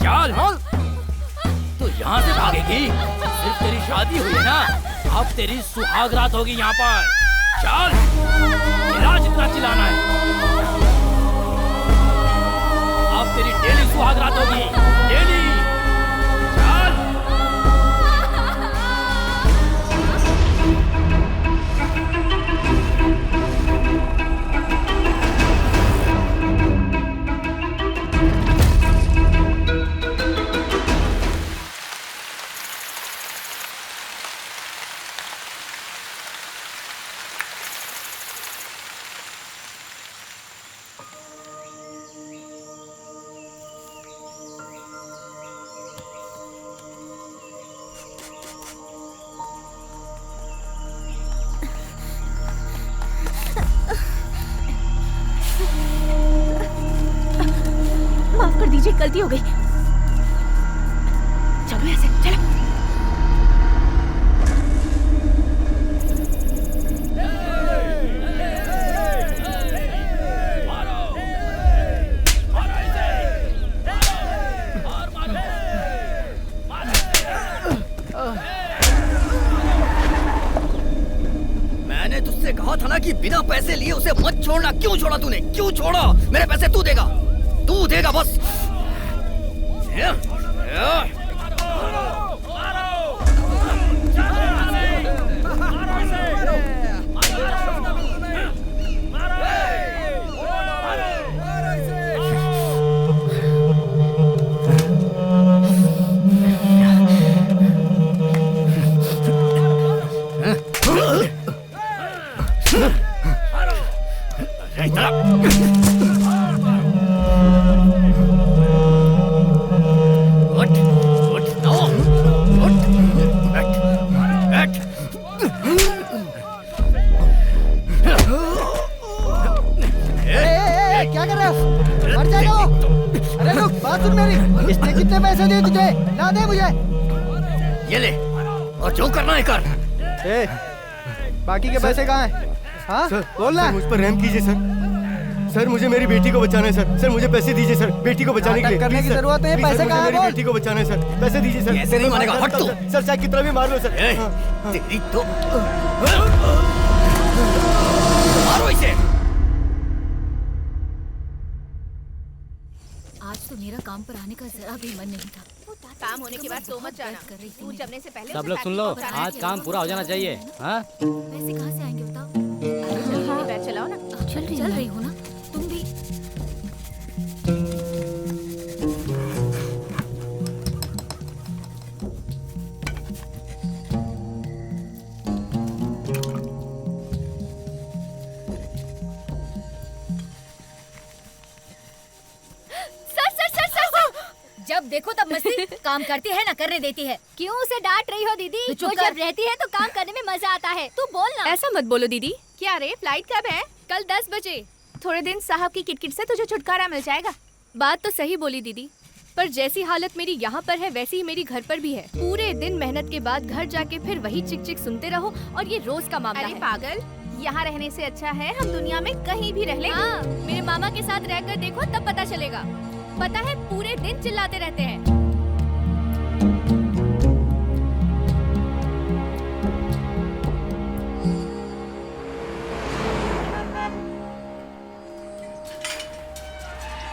चल तू यहाँ से भागेगी? सिर्फ तेरी शादी हुई है ना, अब तेरी सुहाग रात होगी यहाँ पर। चल तेरा जितना चिल्लाना है, अब तेरी डेली सुहाग रात होगी, डेली। चल माफ कर दीजिए, गलती हो गई। चलो ऐसे चलो। मैंने तुझसे कहा था ना कि बिना पैसे लिए उसे मत छोड़ना। क्यों छोड़ा तूने? क्यों छोड़ा? मेरे पैसे तू देगा, तू देगा बस। क्या कर रहा है? मर जाएगा वो। अरे रुक, बात सुन मेरी। इसने कितने पैसे दिए तुझे? ना दे मुझे। ये ले, और जो करना है कर। बाकी के पैसे कहाँ हैं? हाँ बोलना। मुझ पर रहम कीजिए सर। सर मुझे मेरी बेटी को बचाना है सर। सर मुझे पैसे दीजिए सर, बेटी को बचाने के लिए। करने की जरूरत है, पैसे कहाँ हैं? मेरी बेटी को बचाना है सर, पैसे दीजिए सर। ऐसे नहीं मानेगा, हट तू। सर चाहे कितना भी मार लो सर। तेरी तो मारो इसे। आज तो मेरा काम पर आने का जरा भी मन नहीं था। काम होने के बाद सो मत जाना। दूध जमने से पहले सब लोग सुन लो, आज काम पूरा हो जाना चाहिए। हाँ पैसे कहाँ से आएंगे बताओ? जल्दी बैठ चलाओ ना। चल रही हो ना तुम भी। जब देखो तब मस्ती। काम करती है ना करने देती है। क्यों उसे डांट रही हो दीदी? तू चुप वो कर। जब रहती है तो काम करने में मजा आता है। तू बोल ना। ऐसा मत बोलो दीदी। क्या रे, फ्लाइट कब है? कल 10 बजे। थोड़े दिन साहब की किटकिट से तुझे छुटकारा मिल जाएगा। बात तो सही बोली दीदी, पर जैसी हालत मेरी यहाँ पर है वैसी ही मेरी घर पर भी है। पूरे दिन मेहनत के बाद घर जाके फिर वही चिक चिक सुनते रहो, और ये रोज का मामला अरे है। पागल, यहाँ रहने से अच्छा है हम दुनिया में कहीं भी रह लें। हाँ, मेरे मामा के साथ रहकर देखो तब पता चलेगा। पता है पूरे दिन चिल्लाते रहते हैं।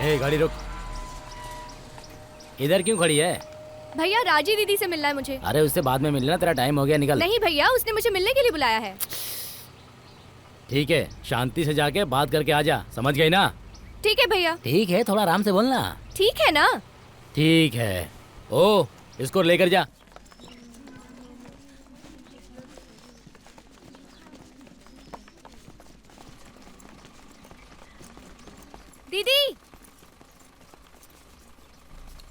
ए गाड़ी रुक। इधर क्यों खड़ी है? भैया राजी दीदी से मिलना है मुझे। अरे उससे बाद में मिलना, तेरा टाइम हो गया, निकल। नहीं भैया, उसने मुझे मिलने के लिए बुलाया है। ठीक है, शांति से जाके बात करके आ जा, समझ गई ना? ठीक है भैया। ठीक है, थोड़ा आराम से बोलना। ठीक है ना? ठीक है। ओ इसको लेकर जा। दीदी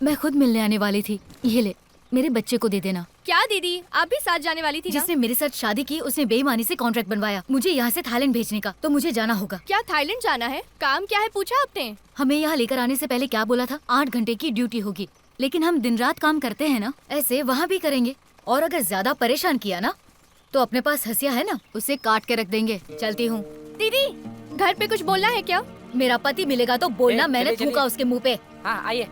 मैं खुद मिलने आने वाली थी। ये ले, मेरे बच्चे को दे देना। क्या दीदी, आप भी साथ जाने वाली थी ना? जिसने मेरे साथ शादी की उसने बेईमानी से कॉन्ट्रैक्ट बनवाया मुझे यहाँ से थाईलैंड भेजने का, तो मुझे जाना होगा। क्या थाईलैंड जाना है? काम क्या है पूछा आपने? हमें यहाँ लेकर आने से पहले क्या बोला था? 8 घंटे की ड्यूटी होगी, लेकिन हम दिन रात काम करते हैं ना, ऐसे वहाँ भी करेंगे। और अगर ज्यादा परेशान किया ना तो अपने पास हंसिया है ना, उसे काट के रख देंगे। चलती हूँ। दीदी घर पे कुछ बोलना है क्या? मेरा पति मिलेगा तो बोलना मैंने चलिए, थूका उसके मुँह पे। हाँ आइए।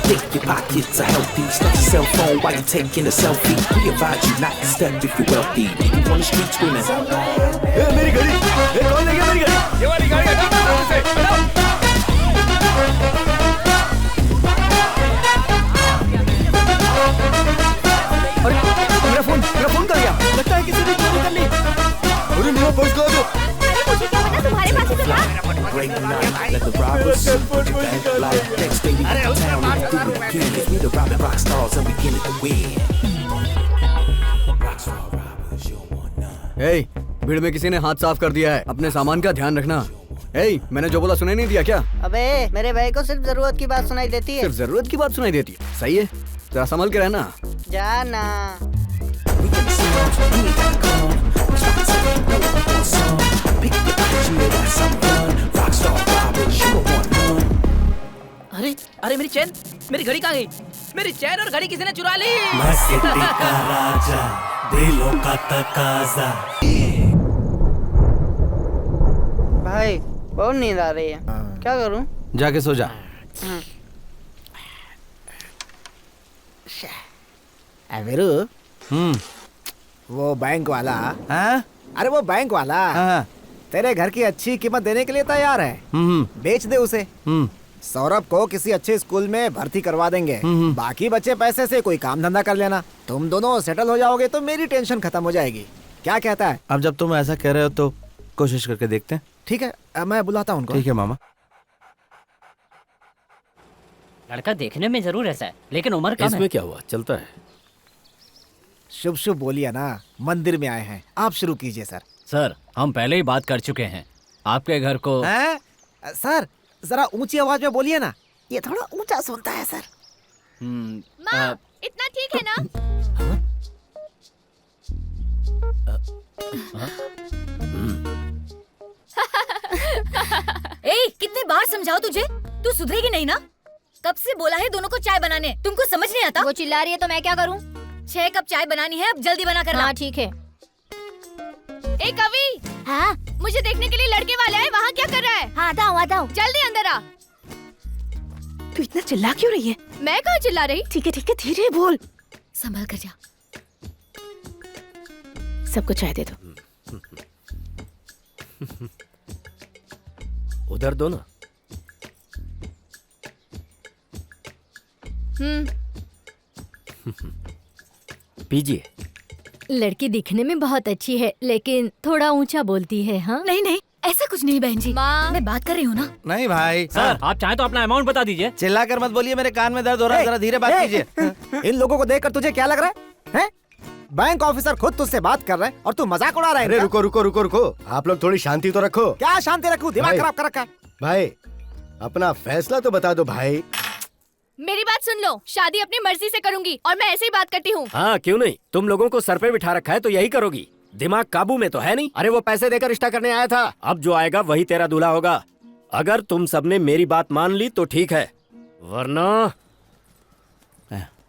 think your pockets are healthy. Stuff your cell phone while you're taking a selfie. We advise you not to step if you're wealthy. You on the street screaming. ए, मेरी गाड़ी, ए, कौन ले गया मेरी गाड़ी? ये वाली गाड़ी हटाओ रोड से, हटाओ। अरे मेरा फोन कर गया। लगता है किसी ने चोरी कर ली। अरे मेरा पर्स कहाँ गया? अरे मुझे क्या पता, तुम्हारे पास ही तो था। Break the night, let the robbers shoot the bank like next day we in town, we do it again. 'Cause we the robbing rock stars and we get it to win. Rockstar robbers, you want none. ए, भीड़ में किसी ने हाथ साफ कर दिया है। अपने सामान का ध्यान रखना। ए, मैंने जो बोला सुनाई नहीं दिया क्या? अबे मेरे भाई को सिर्फ जरूरत की बात सुनाई देती है। सिर्फ जरूरत की बात सुनाई देती है। सही है, जरा संभल के रहना। जाना। We can see you ain't gotta come. Try to take no one for some. Pick your pocket, you got some fun. Rockstar robbers, you don't want none. अरे अरे मेरी चैन, मेरी घड़ी कहाँ गई? मेरी चैन और घड़ी किसी ने चुरा ली। मस्ती का राजा, दिलों का तकाजा। भाई बहुत नींद आ रही है, क्या करूं? जाके सो जा। वीरू, वो बैंक वाला, अरे वो बैंक वाला तेरे घर की अच्छी कीमत देने के लिए तैयार है। बेच दे उसे। सौरभ को किसी अच्छे स्कूल में भर्ती करवा देंगे। बाकी बचे पैसे से कोई काम धंधा कर लेना। तुम दोनों सेटल हो जाओगे तो मेरी टेंशन खत्म हो जाएगी। क्या कहता है? अब जब तुम ऐसा कह रहे हो तो कोशिश करके देखते हैं। ठीक है, मैं बुलाता हूँ उनको। ठीक है मामा। लड़का देखने में जरूर ऐसा है, लेकिन उम्र कम है। इसमें क्या हुआ? चलता है। शुभ शुभ बोलिए ना, मंदिर में आए हैं। आप शुरू कीजिए सर। सर, हम पहले ही बात कर चुके हैं। आपके घर को सर जरा ऊंची आवाज में बोलिए ना, ये थोड़ा ऊंचा सुनता है सर। माँ, इतना ठीक है ना? ए, कितने बार समझाओ तुझे? तू सुधरेगी नहीं ना? कब से बोला है दोनों को चाय बनाने, तुमको समझ नहीं आता? वो चिल्ला रही है तो मैं क्या करूँ? 6 कप चाय बनानी है, अब जल्दी बना करना। हाँ ठीक है। ए कवि, हाँ, मुझे देखने के लिए लड़के वाले आए, वहाँ क्या कर रहा है? हाँ, आता हूँ। जल्दी अंदर आ। तू इतना चिल्ला क्यों रही है? मैं कहाँ चिल्ला रही? ठीक है धीरे बोल। संभल कर जा। सबको चाय दे दो। उधर दो ना। पीजिए। लड़की दिखने में बहुत अच्छी है, लेकिन थोड़ा ऊंचा बोलती है। हाँ नहीं, ऐसा कुछ नहीं बहन जी। माँ, मैं बात कर रही हूँ ना। नहीं भाई सर, आप चाहें तो अपना अमाउंट बता दीजिए। चिल्ला कर मत बोलिए, मेरे कान में दर्द हो रहा है। जरा धीरे बात कीजिए। इन लोगों को देखकर तुझे क्या लग रहा है? बैंक ऑफिसर खुद तुझसे बात कर रहे हैं और तू मजाक उड़ा रहा है। अरे रुको। आप लोग थोड़ी शांति तो रखो। क्या शांति रखूं? दिमाग खराब कर रखा है। भाई अपना फैसला तो बता दो भाई। मेरी बात सुन लो, शादी अपनी मर्जी से करूंगी और मैं ऐसे ही बात करती हूँ। हाँ क्यों नहीं, तुम लोगों को सर पे बिठा रखा है तो यही करोगी। दिमाग काबू में तो है नहीं। अरे वो पैसे देकर रिश्ता करने आया था, अब जो आएगा वही तेरा दूल्हा होगा। अगर तुम सबने मेरी बात मान ली तो ठीक है, वरना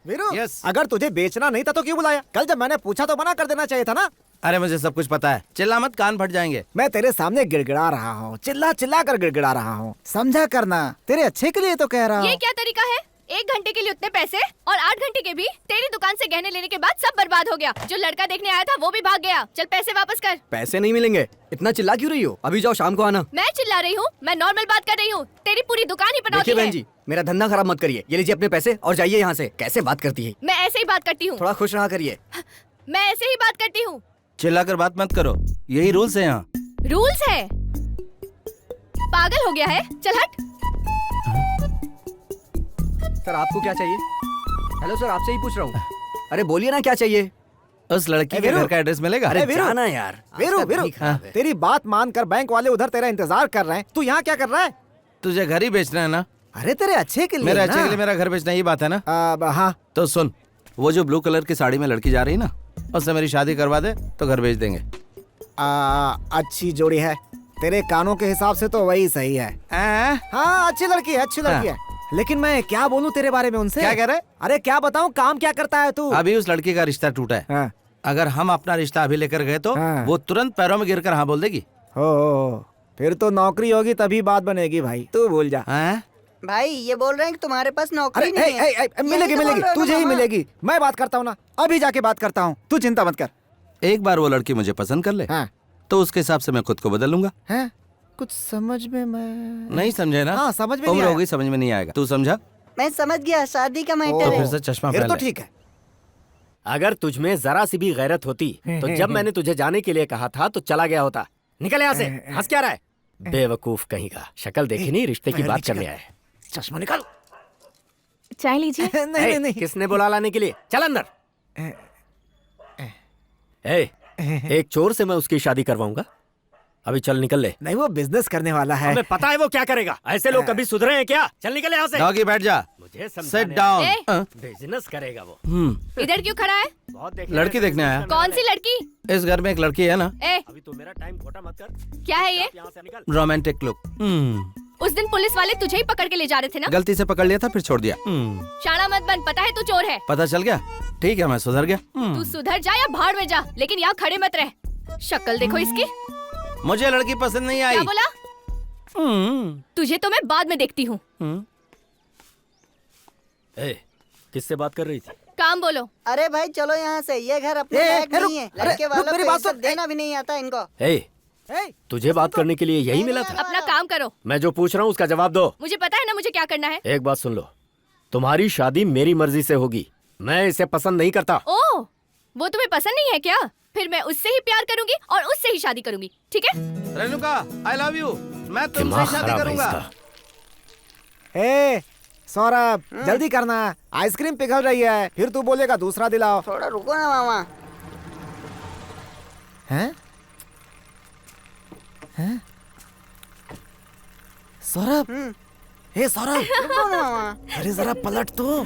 वीरू, अगर तुझे बेचना नहीं था तो क्यों बुलाया? कल जब मैंने पूछा तो मना कर देना चाहिए था ना। अरे मुझे सब कुछ पता है, चिल्ला मत, कान फट जाएंगे। मैं तेरे सामने गिड़गिड़ा रहा हूँ, चिल्ला कर गिड़गिड़ा रहा हूँ, समझा करना। तेरे अच्छे के लिए तो कह रहा हूँ। ये क्या तरीका है? 1 घंटे के लिए उतने पैसे और 8 घंटे के भी तेरी दुकान से गहने लेने के बाद सब बर्बाद हो गया। जो लड़का देखने आया था वो भी भाग गया। चल पैसे वापस कर। पैसे नहीं मिलेंगे। इतना चिल्ला क्यों रही हो? अभी जाओ, शाम को आना। मैं चिल्ला रही हूँ? मैं नॉर्मल बात कर रही हूँ। तेरी पूरी दुकान ही पनौती है। बहन जी, मेरा धंधा खराब मत करिए। ये लीजिए अपने पैसे और जाइए यहाँ से। कैसे बात करती है? मैं ऐसे ही बात करती हूँ। थोड़ा खुश रहा करिए। मैं ऐसे ही बात करती हूँ। चिल्लाकर बात मत करो, यही रूल्स है यहाँ। रूल्स है? पागल हो गया है? चल हट। सर आपको क्या चाहिए? हेलो सर, आपसे ही पूछ रहा हूँ। अरे बोलिए ना, क्या चाहिए? उस लड़की के घर का एड्रेस मिलेगा? अरे जाना यार। वीरू, तेरी बात मानकर बैंक वाले उधर तेरा इंतजार कर रहे हैं, तू यहाँ क्या कर रहा है? तुझे घर ही बेचना है ना? अरे तेरे अच्छे के लिए। मेरे अच्छे के लिए मेरा घर बेचना, ये बात है ना? हाँ तो सुन, वो जो ब्लू कलर की साड़ी में लड़की जा रही ना, उससे मेरी शादी करवा दे तो घर बेच देंगे। अच्छी जोड़ी है, तेरे कानों के हिसाब से तो वही सही है। हाँ अच्छी लड़की है। लेकिन मैं क्या बोलूं तेरे बारे में उनसे? क्या कह रहे? अरे क्या बताऊं, काम क्या करता है तू? अभी उस लड़की का रिश्ता टूटा है। हाँ। अगर हम अपना रिश्ता अभी लेकर गए तो वो तुरंत पैरों में गिरकर हाँ बोल देगी। हो फिर तो नौकरी होगी तभी बात बनेगी भाई, तू भूल जा। भाई ये बोल रहे हैं कि तुम्हारे पास नौकरी नहीं है। मिलेगी यही तो बोल मिलेगी, रहे हो तुझे ही ना मामा? मिलेगी। मैं बात करता हूँ ना, अभी जाके बात करता हूँ, तू चिंता मत कर। एक बार वो लड़की मुझे पसंद कर ले तो उसके हिसाब से मैं खुद को बदल लूंगा। हैं? कुछ समझ में मैं नहीं समझे ना? हाँ, समझ में नहीं उम्र हो आया। गई, समझ में नहीं आएगा। तू समझा? मैं समझ गया, शादी का तो मैटर फिर है। से चश्मा फिर पहन तो ले। ठीक है। अगर तुझमें जरा सी भी गैरत होती तो जब मैंने तुझे जाने के लिए कहा था तो चला गया होता। निकल यहाँ से, हंस क्या रहा है? बेवकूफ कहीं का, शक्ल देखी नहीं, रिश्ते की बात करने आए। चश्मा निकाल। चाय लीजिए। नहीं नहीं किसने बुला लाने के लिए? चल अंदर। एक चोर से मैं उसकी शादी करवाऊंगा? अभी चल निकल ले। नहीं, वो बिजनेस करने वाला है। हमें पता है वो क्या करेगा। ऐसे लोग कभी सुधरे हैं क्या? चल निकल यहाँ से। डॉगी बैठ जा। मुझे Sit down। बिजनेस करेगा वो। इधर क्यों खड़ा है? लड़की देखने आया। कौन सी लड़की? इस घर में एक लड़की है ना। अभी तो मेरा टाइम खोटा मत कर। क्या है ये? Romantic look. उस दिन पुलिस वाले तुझे ही पकड़ के ले जा रहे थे ना? गलती से पकड़ लिया था, फिर छोड़ दिया। शाना मत बन, पता है तू चोर है। पता चल गया? ठीक है, मैं सुधर गया। तू सुधर जा या भाड़ में जा, लेकिन यहाँ खड़े मत रह। शक्ल देखो इसकी। मुझे लड़की पसंद नहीं आई। क्या बोला? तुझे तो मैं बाद में देखती हूँ। किससे बात कर रही थी? काम बोलो। अरे भाई चलो यहाँ से, ये घर अपने लायक नहीं है। लड़के वालों को इज्जत देना भी नहीं आता इनको। तुझे बात करने के लिए यही मिला था? अपना काम करो। मैं जो पूछ रहा हूँ उसका जवाब दो। मुझे पता है ना मुझे क्या करना है। एक बात सुन लो, तुम्हारी शादी मेरी मर्जी से होगी। मैं इसे पसंद नहीं करता। ओह, वो तुम्हें पसंद नहीं है क्या? फिर मैं उससे ही प्यार करूंगी और उससे ही शादी करूंगी, ठीक है? Renuka, I love you. मैं तुमसे शादी करूंगा। सौरभ, जल्दी करना, आइसक्रीम पिघल रही है। फिर तू बोलेगा दूसरा दिलाओ। थोड़ा रुको ना मामा। हैं? हैं? सौरभ, हे सौरभ, रुको ना मामा। अरे जरा पलट तो।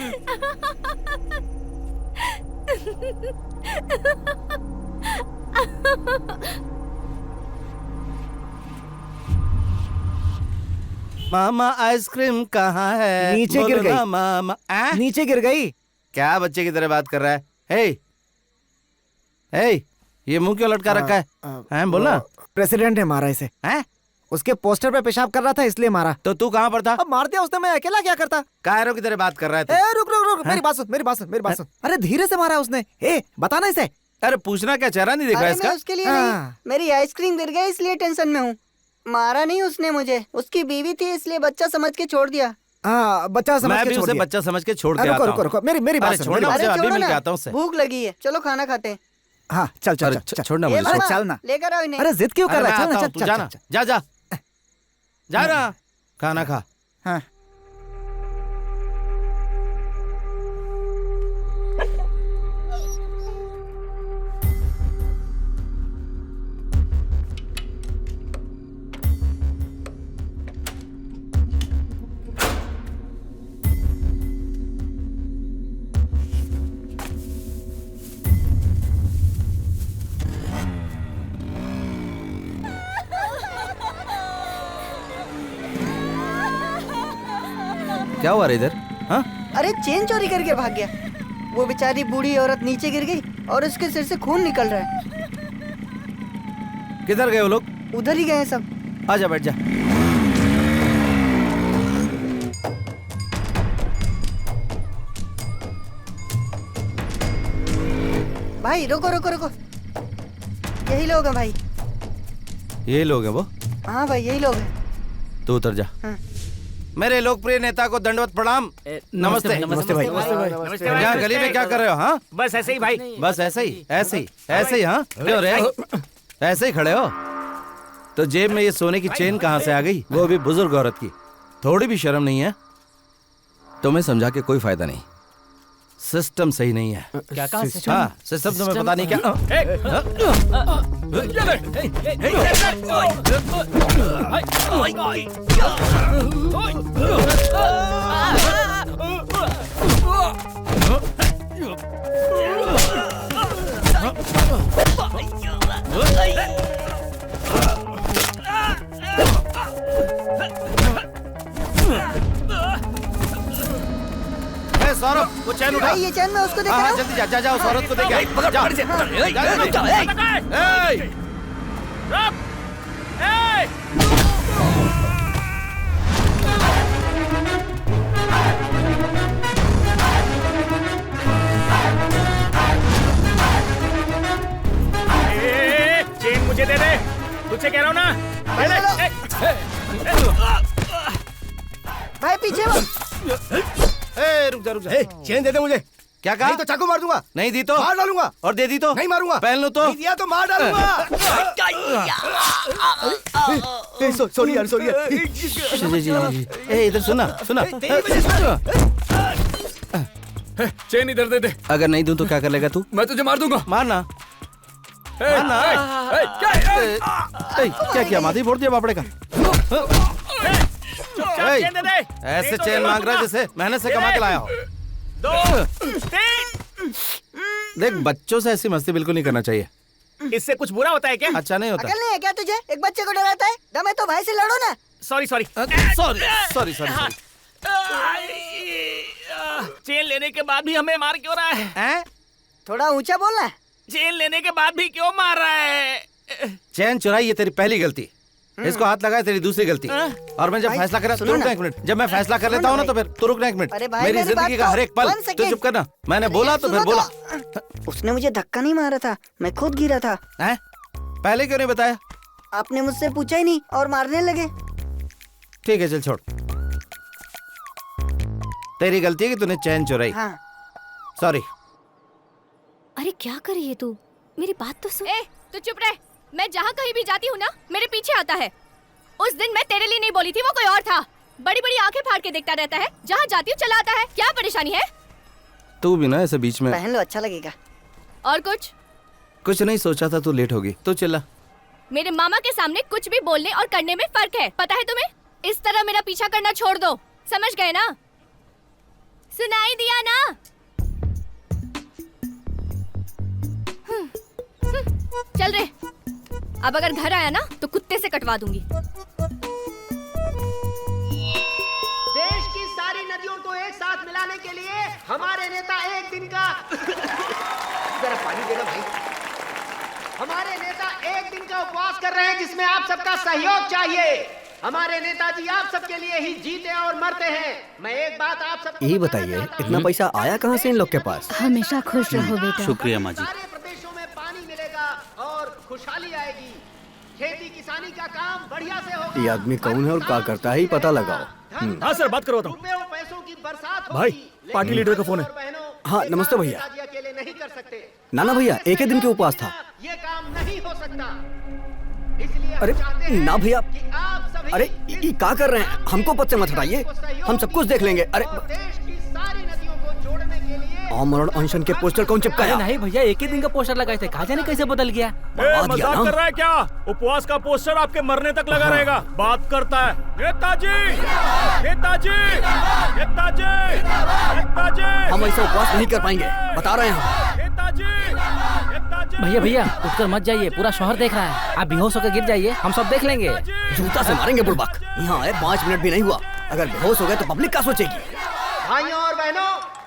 मामा आइसक्रीम कहाँ है? नीचे गिर बोलो गई। ना मामा। नीचे गिर गई। क्या बच्चे की तरह बात कर रहा है? हे, ये मुंह क्यों लटका रखा है? हैं, बोलना। प्रेसिडेंट ने मारा इसे। हैं? उसके पोस्टर पे पेशाब कर रहा था इसलिए मारा। तो तू कहाँ पर था? अब मार दिया उसने, मैं अकेला क्या करता? कायरों की तरह बात कर रहा है तू। रुक रुक रुक, मेरी बात सुन, मेरी बात सुन, मेरी बात सुन। अरे धीरे से मारा उसने। बताना इसे। अरे पूछना क्या, चेहरा नहीं दिख रहा अरे इसका? मैं उसके लिए नहीं, मेरी आइसक्रीम गिर गई इसलिए टेंशन में हूँ। मारा नहीं उसने मुझे, उसकी बीवी थी इसलिए बच्चा समझ के छोड़ दिया। बच्चा समझ मैं के भी छोड़ उसे दिया। बच्चा समझ के छोड़ के रुको आता रुको हूँ। रुको, मेरी बात अरे सुन, छोड़ मेरी ना बात उसे, सुन। अभी छोड़ो मिल के ना, आता हूँ उससे। भूख लगी है, चलो खाना खाते हैं। हाँ चल चल अरे चल। छोड़ना ए मुझे। मामा, चल ना। लेकर आओ इन्हें। अरे जिद क्यों कर अरे रहा मैं है? आता चल हूँ, ना, तू चल जाना, चल जा जा जा ना, खाना खा। हाँ। क्या हुआ रे इधर? हाँ? अरे चेन चोरी करके भाग गया। वो बेचारी बूढ़ी औरत नीचे गिर गई और उसके सिर से खून निकल रहा है। किधर गए वो लोग? उधर ही गए हैं सब। आजा, बैठ जा। भाई रुको रुको रुको, यही लोग हैं भाई। ये लोग हैं वो? हाँ भाई यही लोग हैं। तू उतर जा। हाँ। मेरे लोकप्रिय नेता को दंडवत प्रणाम। नमस्ते। नमस्ते भाई। यहाँ गली में क्या कर रहे हो? हाँ, बस ऐसे ही भाई। बस ऐसे ही, ऐसे ही, ऐसे ही। हाँ, क्यों रे? ऐसे ही खड़े हो? तो जेब में ये सोने की चेन कहाँ से आ गई? वो भी बुजुर्ग औरत की। थोड़ी भी शर्म नहीं है? तुम्हें समझा के कोई फायदा नहीं, सिस्टम सही नहीं है। क्या कहा? हाँ, सिस्टम तुम्हें पता नहीं क्या? सौरभ, वो चैन उठा। भाई ये चैन मैं उसको देख रहा हाँ, हूँ। जल्दी जा, जा, जा, उस औरत को देख आ। पकड़, जा, पकड़ से। जा, ए, जा, रुक जा, जा। ए, पकड़। ए! रुक! ए! भाई पीछे वो। रुक जा रुक जा। चेन दे दे मुझे। क्या कहा? नहीं तो चाकू मार दूंगा। नहीं दी तो मार डालूंगा। और दे दी तो नहीं मारूंगा। पहन लो तो नहीं दिया तो मार डालूंगा। सॉरी यार सॉरी यार। जी। ए इधर सुना सुना। चेन इधर दे दे। अगर नहीं दूं तो क्या कर लेगा तू? मैं तुझे मार दूंगा। मारना क्या किया? माधी फोड़ दिया बापड़े का। ऐसे चेन मांग रहा है जैसे मेहनत से कमा के लाया हो। 2 3। देख बच्चों से ऐसी मस्ती बिल्कुल नहीं करना चाहिए। इससे कुछ बुरा होता है क्या? अच्छा नहीं होता। अकल नहीं है क्या तुझे? एक बच्चे को डराता है? दम है तो भाई से लड़ो ना। सॉरी सॉरी सॉरी चेन लेने के बाद भी हमें मार क्यों रहा है? थोड़ा ऊंचा बोलना। चेन लेने के बाद भी क्यों मार रहा है? चैन चुराई ये तेरी पहली गलती। इसको हाथ लगाए तेरी दूसरी गलती। और मैं जब फैसला कर रुकना एक मिनट। जब मैं फैसला कर लेता हूँ ना तो फिर तू रुकना एक मिनट। मेरी जिंदगी का हर एक पल तू चुप करना। मैंने बोला तो फिर बोला। उसने मुझे धक्का नहीं मारा था, मैं खुद गिरा था। पहले क्यों नहीं बताया? आपने मुझसे पूछा ही नहीं और मारने लगे। ठीक है चल छोड़। तेरी गलती है कि तूने चैन चुराई। सॉरी। अरे क्या कर रही है तू? मेरी बात तो सुन। तू चुप रह। मैं जहाँ कहीं भी जाती हूँ ना मेरे पीछे आता है। उस दिन मैं तेरे लिए नहीं बोली थी, वो कोई और था। बड़ी बड़ी आंखें फाड़ के देखता रहता है, जहाँ जाती हूँ चला आता है। क्या परेशानी है? तू भी ना ऐसे बीच में। पहन लो अच्छा लगेगा। और कुछ नहीं सोचा था तू लेट होगी तो चिल्ला। मेरे मामा के सामने कुछ भी बोलने और करने में फर्क है, पता है तुम्हें? इस तरह मेरा पीछा करना छोड़ दो, समझ गए ना? सुनाई दिया ना? चल रे। अब अगर घर आया ना तो कुत्ते से कटवा दूंगी। देश की सारी नदियों को एक साथ मिलाने के लिए हमारे नेता एक दिन का जरा पानी देना भाई। हमारे नेता एक दिन का उपवास कर रहे हैं जिसमें आप सबका सहयोग चाहिए। हमारे नेताजी आप सबके लिए ही जीते और मरते हैं। मैं एक बात आप सबको यही बताइए, इतना पैसा आया कहाँ से इन लोग के पास? हमेशा खुश रहो बेटा। शुक्रिया माँ जी। सारे प्रदेशों में पानी मिलेगा और खुशहाली आएगी। खेती किसानी का काम बढ़िया से होगा। ये आदमी कौन है और क्या करता है, पाता लगाओ। हाँ सर बात करो तुम। पैसों की बरसात भाई पार्टी लीडर का फोन है। हाँ नमस्ते भैया। अकेले नहीं कर सकते। नाना भैया एक ही दिन के उपवास था। ये काम नहीं हो सकता, इसलिए अरे ना भैया, आप सभी अरे ये क्या कर रहे हैं? हमको पद से मत हटाइए, हम सब कुछ देख लेंगे। अरे देश की सारी नदियों को जोड़ने के लिए आमरण अनशन के पोस्टर कौन चिपकाया? नहीं भैया एक ही दिन का पोस्टर लगाए थे, कहा जाने कैसे बदल गया। मजाक कर रहा है क्या? उपवास का पोस्टर आपके मरने तक लगा रहेगा। बात करता है नेताजी नेताजी नेताजी नेताजी। हम ऐसा उपवास नहीं कर पाएंगे, बता रहे हैं। भैया भैया उठकर मत जाइए, पूरा शहर देख रहा है। आप बेहोश होकर गिर जाइए, हम सब देख लेंगे। जूता से मारेंगे बुड़बक। यहाँ आए 5 मिनट भी नहीं हुआ, अगर बेहोश हो गए तो पब्लिक क्या सोचेगी? भाइयों और बहनों,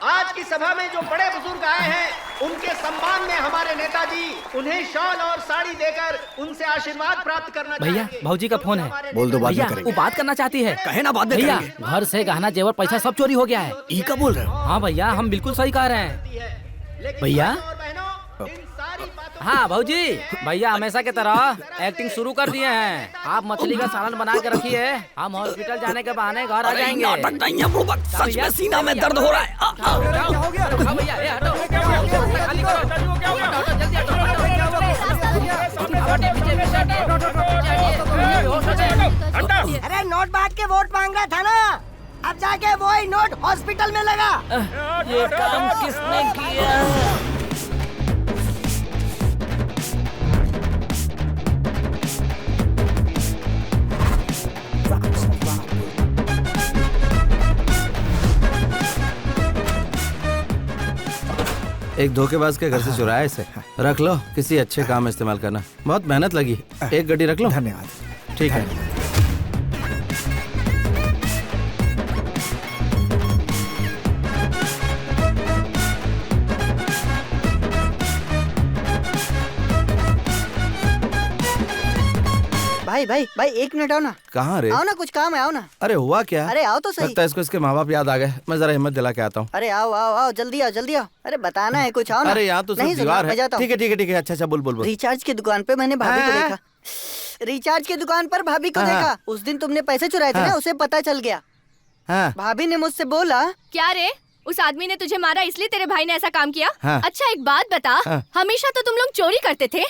आज की सभा में जो बड़े बुजुर्ग आए हैं उनके सम्मान में हमारे नेताजी उन्हें शॉल और साड़ी देकर उनसे आशीर्वाद प्राप्त करना भैया भाऊजी का फोन है। बोल दो बाद में भैया करेंगे। वो बात करना चाहती है। कहे ना बाद में भैया करेंगे। घर से गहना जेवर पैसा सब चोरी हो गया है। ई का बोल रहे हो? हाँ भैया हम बिल्कुल सही कह रहे हैं। भैया हाँ भाऊजी, भैया हमेशा की तरह एक्टिंग शुरू कर दिए हैं। आप मछली का सालन बना के रखिए, हम हॉस्पिटल जाने के बहाने घर आ जाएंगे। सच में सीना में दर्द हो रहा है। अरे नोट बांट के वोट मांग रहा था ना, अब जाके वही नोट हॉस्पिटल में लगा। ये काम किसने किया? एक धोखेबाज के घर से चुराया इसे। रख लो, किसी अच्छे काम में इस्तेमाल करना। बहुत मेहनत लगी। एक गड्डी रख लो। धन्यवाद। ठीक है। भाई भाई भाई 1 मिनट आओ ना। कहाँ रे? आओ ना, कुछ काम है, आओ ना। अरे हुआ क्या? अरे आओ तो सही। लगता है इसको इसके माँ बाप याद आ गए। मैं जरा हिम्मत दिला के आता हूँ। अरे आओ आओ आओ, जल्दी आओ जल्दी आओ। अरे बताना है कुछ, आओ ना। अरे यहाँ तो सिर्फ दीवार है। ठीक है ठीक है ठीक है। अच्छा अच्छा बोल बोल बोल। रिचार्ज की दुकान पे मैंने भाभी को देखा। रिचार्ज की दुकान पर भाभी को देखा। उस दिन तुमने पैसे चुराए थे ना, उसे पता चल गया। हाँ। भाभी ने मुझसे बोला। क्या रे, उस आदमी ने तुझे मारा इसलिए तेरे भाई ने ऐसा काम किया? हाँ। अच्छा एक बात बता, हाँ। हमेशा तो तुम लोग चोरी करते थे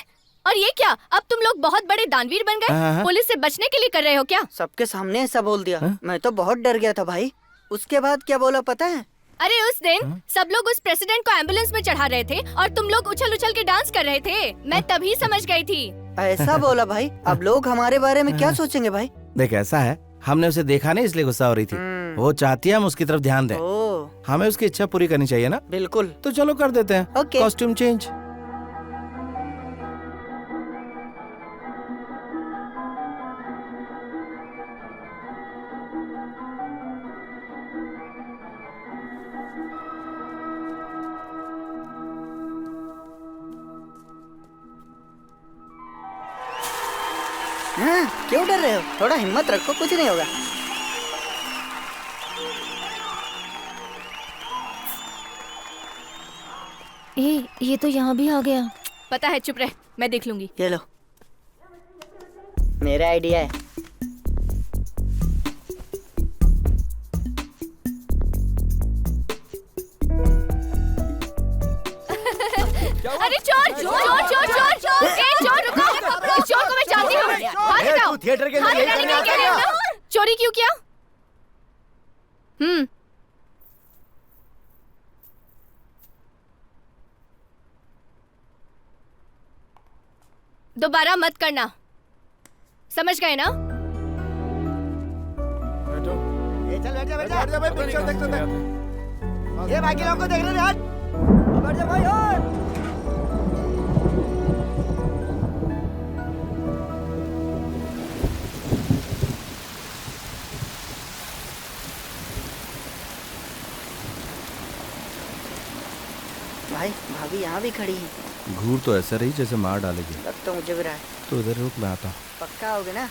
और ये क्या, अब तुम लोग बहुत बड़े दानवीर बन गए? हाँ। पुलिस से बचने के लिए कर रहे हो क्या? सबके सामने ऐसा बोल दिया। मैं तो बहुत डर गया था भाई। उसके बाद क्या बोला पता है? अरे उस दिन सब लोग उस प्रेसिडेंट को एम्बुलेंस में चढ़ा रहे थे और तुम लोग उछल उछल के डांस कर रहे थे। मैं तभी समझ गई थी। ऐसा बोला भाई? अब लोग हमारे बारे में क्या सोचेंगे भाई? देख ऐसा है, हमने उसे देखा नहीं इसलिए गुस्सा हो रही थी। वो चाहती है हम उसकी तरफ ध्यान दें। हमें उसकी इच्छा पूरी करनी चाहिए ना? बिल्कुल। तो चलो कर देते हैं। Costume change. क्यों डर रहे हो? थोड़ा हिम्मत रखो, कुछ नहीं होगा। ये तो यहाँ भी आ गया। पता है, चुप रह, मैं देख लूंगी। ये लो, मेरा आइडिया है। अरे चोर चोर चोर चोर चोर चोर, ए चोर रुको, इस चोर को मैं जानती हूँ। हाथ हटाओ। तू थिएटर के अंदर यही करने आता है क्या? चोरी क्यों किया? दोबारा मत करना, समझ गए ना? चल बैठ जा भाई, पिक्चर देख तो देख। ये बाकी लोगों को देख रहे यार। बैठ जा भाई। और भाई भाभी यहाँ भी खड़ी है। घूर तो ऐसा रही जैसे मार डालेगी। लग तो मुझे भी रहा है। तो इधर रुक, मैं आता हूँ। पक्का होगे ना?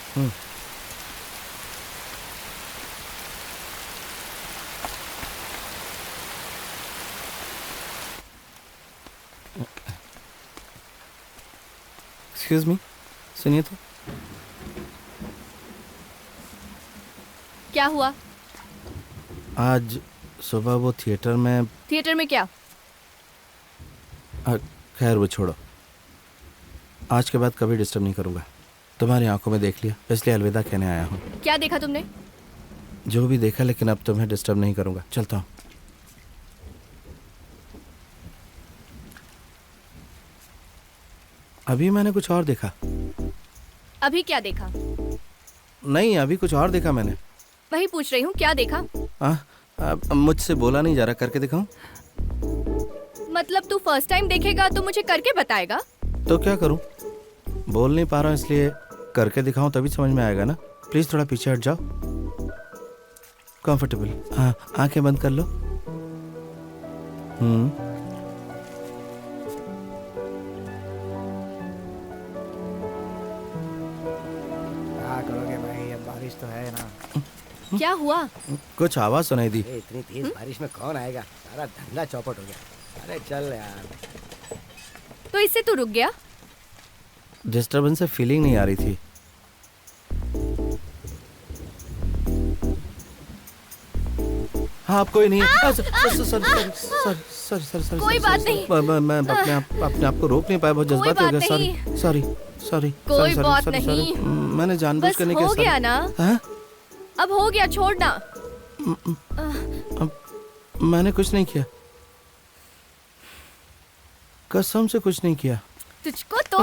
एक्सक्यूज मी, सुनिए तो। क्या हुआ? आज सुबह वो थिएटर में। थिएटर में क्या? खैर वो छोड़ो, आज के बाद कभी डिस्टर्ब नहीं करूँगा। तुम्हारी आंखों में देख लिया, इसलिए अलविदा कहने आया हूँ। क्या देखा तुमने? जो भी देखा, लेकिन अब तुम्हें डिस्टर्ब नहीं करूँगा। चलता हूँ। अभी मैंने कुछ और देखा। अभी क्या देखा? नहीं, अभी कुछ और देखा मैंने। वही पूछ रही हूँ, क्या देखा? मुझसे बोला नहीं जा रहा, करके दिखाऊं? मतलब तू फर्स्ट टाइम देखेगा तो मुझे करके बताएगा? तो क्या करूं? बोल नहीं पा रहा हूं, इसलिए करके दिखाऊं तभी समझ में आएगा ना। प्लीज थोड़ा पीछे हट जाओ। कंफर्टेबल। हाँ, आंखें बंद कर लो। क्या करोगे भाई, अब बारिश तो है ना। क्या हुआ? कुछ आवाज सुनाई दी। इतनी तेज बारिश में कौन आएगा, सारा धंधा चौपट हो गया। अरे चल यार। तो इससे तू रुक गया? डिस्टर्बेंस से फीलिंग नहीं आ रही थी। हाँ, आप कोई नहीं है। सॉरी। कोई बात नहीं। मैं अपने आप को रोक नहीं पाया, बहुत जज्बाती हो गया। सॉरी। कोई बात नहीं। मैंने जानबूझ कर नहीं किया। हो गया ना? अब हो गया, छोड़ना। मैंने कुछ नहीं किया, कसम से कुछ नहीं किया। तुझको तो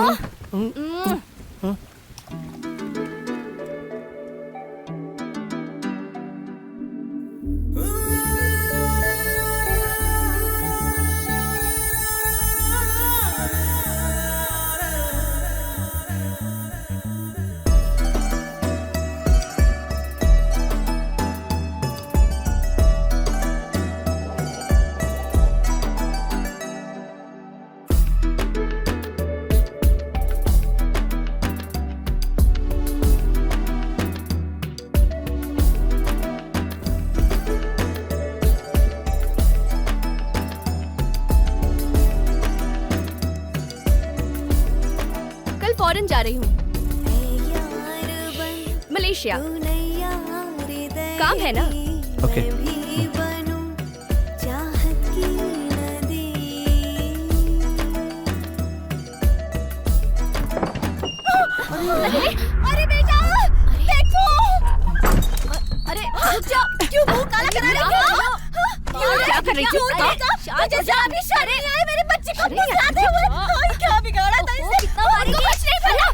फॉरेन जा रही हूँ, मलेशिया। काम है ना? ओके अरे बेटा देखो। अरे रुक जा, क्यों मुंह काला करा रही हो? क्यों क्या कर रही थी? मुझे जरा भी शर्म नहीं आई मेरे बच्चे को फंसाते हुए। क्या बिगाड़ा था इसने? हमको कुछ नहीं पता।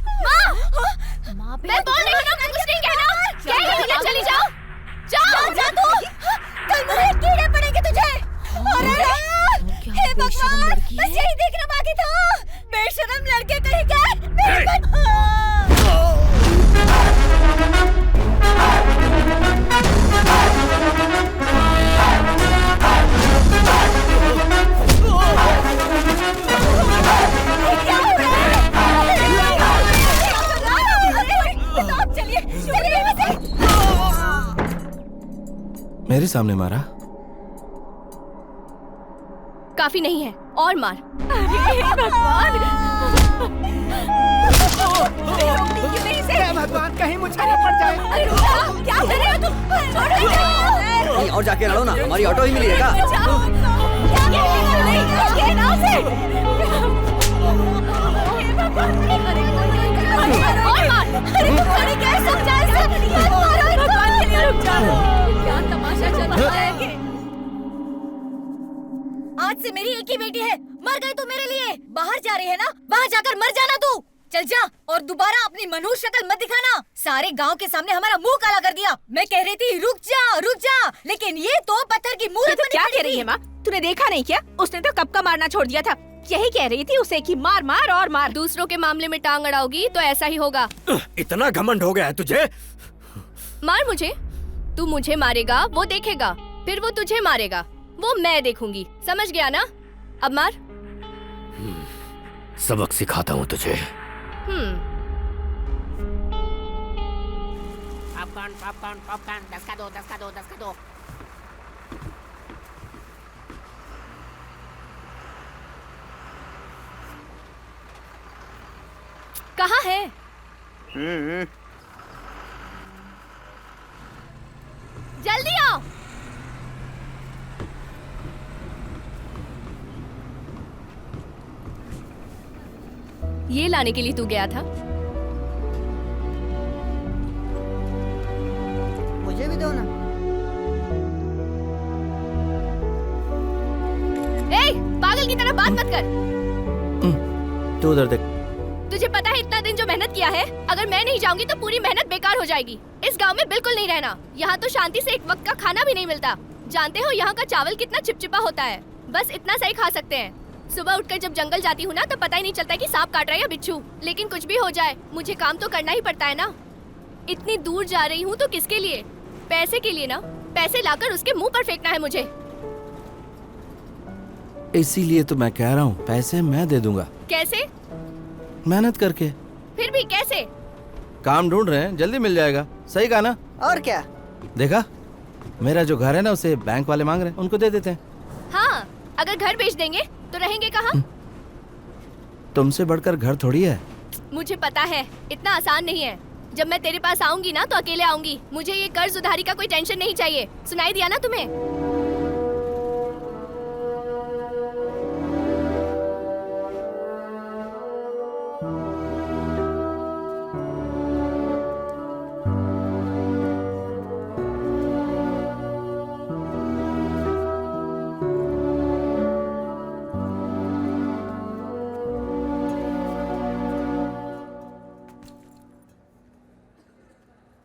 माँ मैं बोल रही हूँ ना, कुछ नहीं कहना। क्या है? चली जाओ, जाओ जा तू। कल मुझे कीड़े पड़ेंगे तुझे। अरे हे भगवान, बस यही देखना बाकी था। बेशरम लड़के कहीं गए मेरे मेरे सामने मारा? काफी नहीं है, और मार। अरे भगवान, भगवान कहीं मुझे न पड़ जाए। अरे क्या कर रहे हो तुम? कहीं और जाके लड़ो ना, हमारी ऑटो ही मिली है क्या? क्या तमाशा चल रहा है? आज से मेरी एक ही बेटी है, मर गई तू मेरे लिए। बाहर जा रही है ना, वहाँ जाकर मर जाना तू। चल जा, और दोबारा अपनी मनहूस शक्ल मत दिखाना। सारे गांव के सामने हमारा मुंह काला कर दिया। मैं कह रही थी रुक जा, लेकिन ये तो पत्थर की मूर्त बनी क्या खड़ी कह रही थी। है माँ? तूने देखा नहीं क्या? उसने तो कब का मारना छोड़ दिया था। यही कह रही थी उसे कि मार मार और मार। दूसरों के मामले में टांग अड़ाओगी तो ऐसा ही होगा। इतना घमंड हो गया है तुझे? मार मुझे, तू मुझे मारेगा वो देखेगा, फिर वो तुझे मारेगा वो मैं देखूंगी। समझ गया ना? अब मार। सबक सिखाता हूँ तुझे। पॉपकॉर्न 10 का दो। कहाँ है? जल्दी आओ। ये लाने के लिए तू गया था? मुझे भी दो ना। ए, पागल की तरह बात मत कर। तू उधर देख। तुझे पता है इतना दिन जो मेहनत किया है, अगर मैं नहीं जाऊंगी तो पूरी मेहनत बेकार हो जाएगी। इस गांव में बिल्कुल नहीं रहना। यहाँ तो शांति से एक वक्त का खाना भी नहीं मिलता। जानते हो यहाँ का चावल कितना चिपचिपा होता है? बस इतना सही खा सकते हैं। सुबह उठकर जब जंगल जाती हूँ ना, तो पता ही नहीं चलता कि सांप काट रहा है या बिच्छू। लेकिन कुछ भी हो जाए, मुझे काम तो करना ही पड़ता है ना। इतनी दूर जा रही हूँ तो किसके लिए? पैसे के लिए ना। पैसे लाकर उसके मुंह पर फेंकना है मुझे। इसीलिए तो मैं कह रहा हूँ, पैसे मैं दे दूंगा। कैसे? मेहनत करके। फिर भी कैसे? काम ढूंढ रहे हैं, जल्दी मिल जाएगा। सही कहा ना? और क्या? देखा, मेरा जो घर है ना, उसे बैंक वाले मांग रहे हैं, उनको दे देते हैं। हाँ, अगर घर बेच देंगे तो रहेंगे कहाँ? तुमसे बढ़कर घर थोड़ी है। मुझे पता है, इतना आसान नहीं है। जब मैं तेरे पास आऊंगी ना तो अकेले आऊंगी। मुझे ये कर्ज उधारी का कोई टेंशन नहीं चाहिए। सुनाई दिया ना तुम्हें?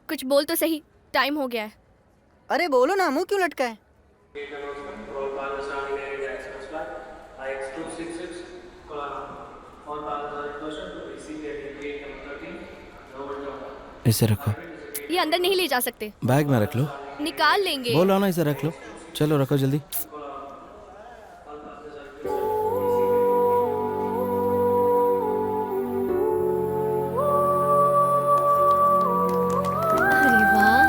कुछ बोल तो सही, टाइम हो गया है। अरे बोलो ना, मुंह क्यों लटका है? इसे रखो। ये अंदर नहीं ले जा सकते। बैग में रख लो। निकाल लेंगे। बोलो ना, इसे रख लो। चलो रखो जल्दी। अरे वाह,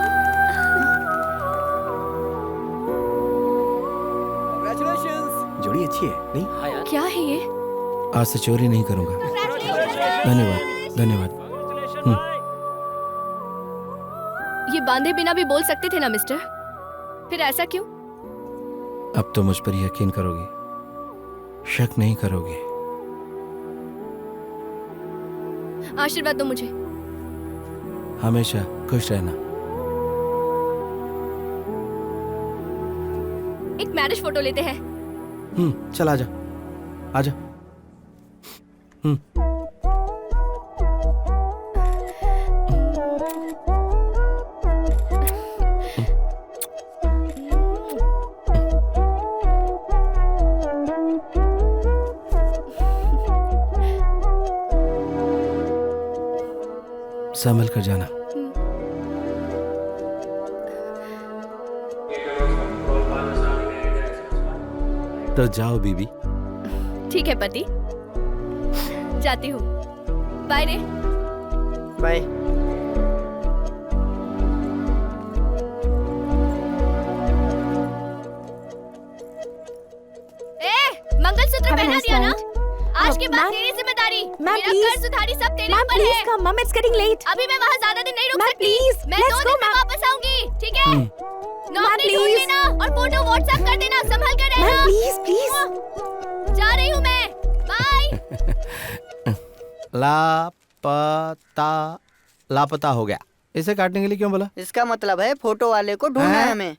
जोड़ी अच्छी है नहीं? क्या है ये? आज से चोरी नहीं करूंगा। धन्यवाद धन्यवाद। ये बांधे बिना भी बोल सकते थे ना मिस्टर। फिर ऐसा क्यों? अब तो मुझ पर यकीन करोगी, शक नहीं करोगी। आशीर्वाद दो मुझे। हमेशा खुश रहना। एक मैरिज फोटो लेते हैं। चल आजा, आजा। संभल कर जाना। तो जाओ बीबी। ठीक है पति, जाती हूँ। बाय रे। बाय। मंगलसूत्र पहना दिया ना? आज के बाद तेरी जिम्मेदारी। मेरा कर्ज उधारी सब तेरे ऊपर है। कम, मम, it's getting late. अभी मैं वहाँ ज्यादा दिन नहीं रुक सकती। मैं 2 दिन में वापस आऊंगी, ठीक है? नौकरी ढूंढ लेना और फोटो व्हाट्सएप कर देना, संभल कर रहना। प्लीज। जा रही हूँ मैं। बाय। लापता हो गया। इसे काटने के लिए क्यों बोला? इसका मतलब है फोटो वाले को ढूंढना है हमें।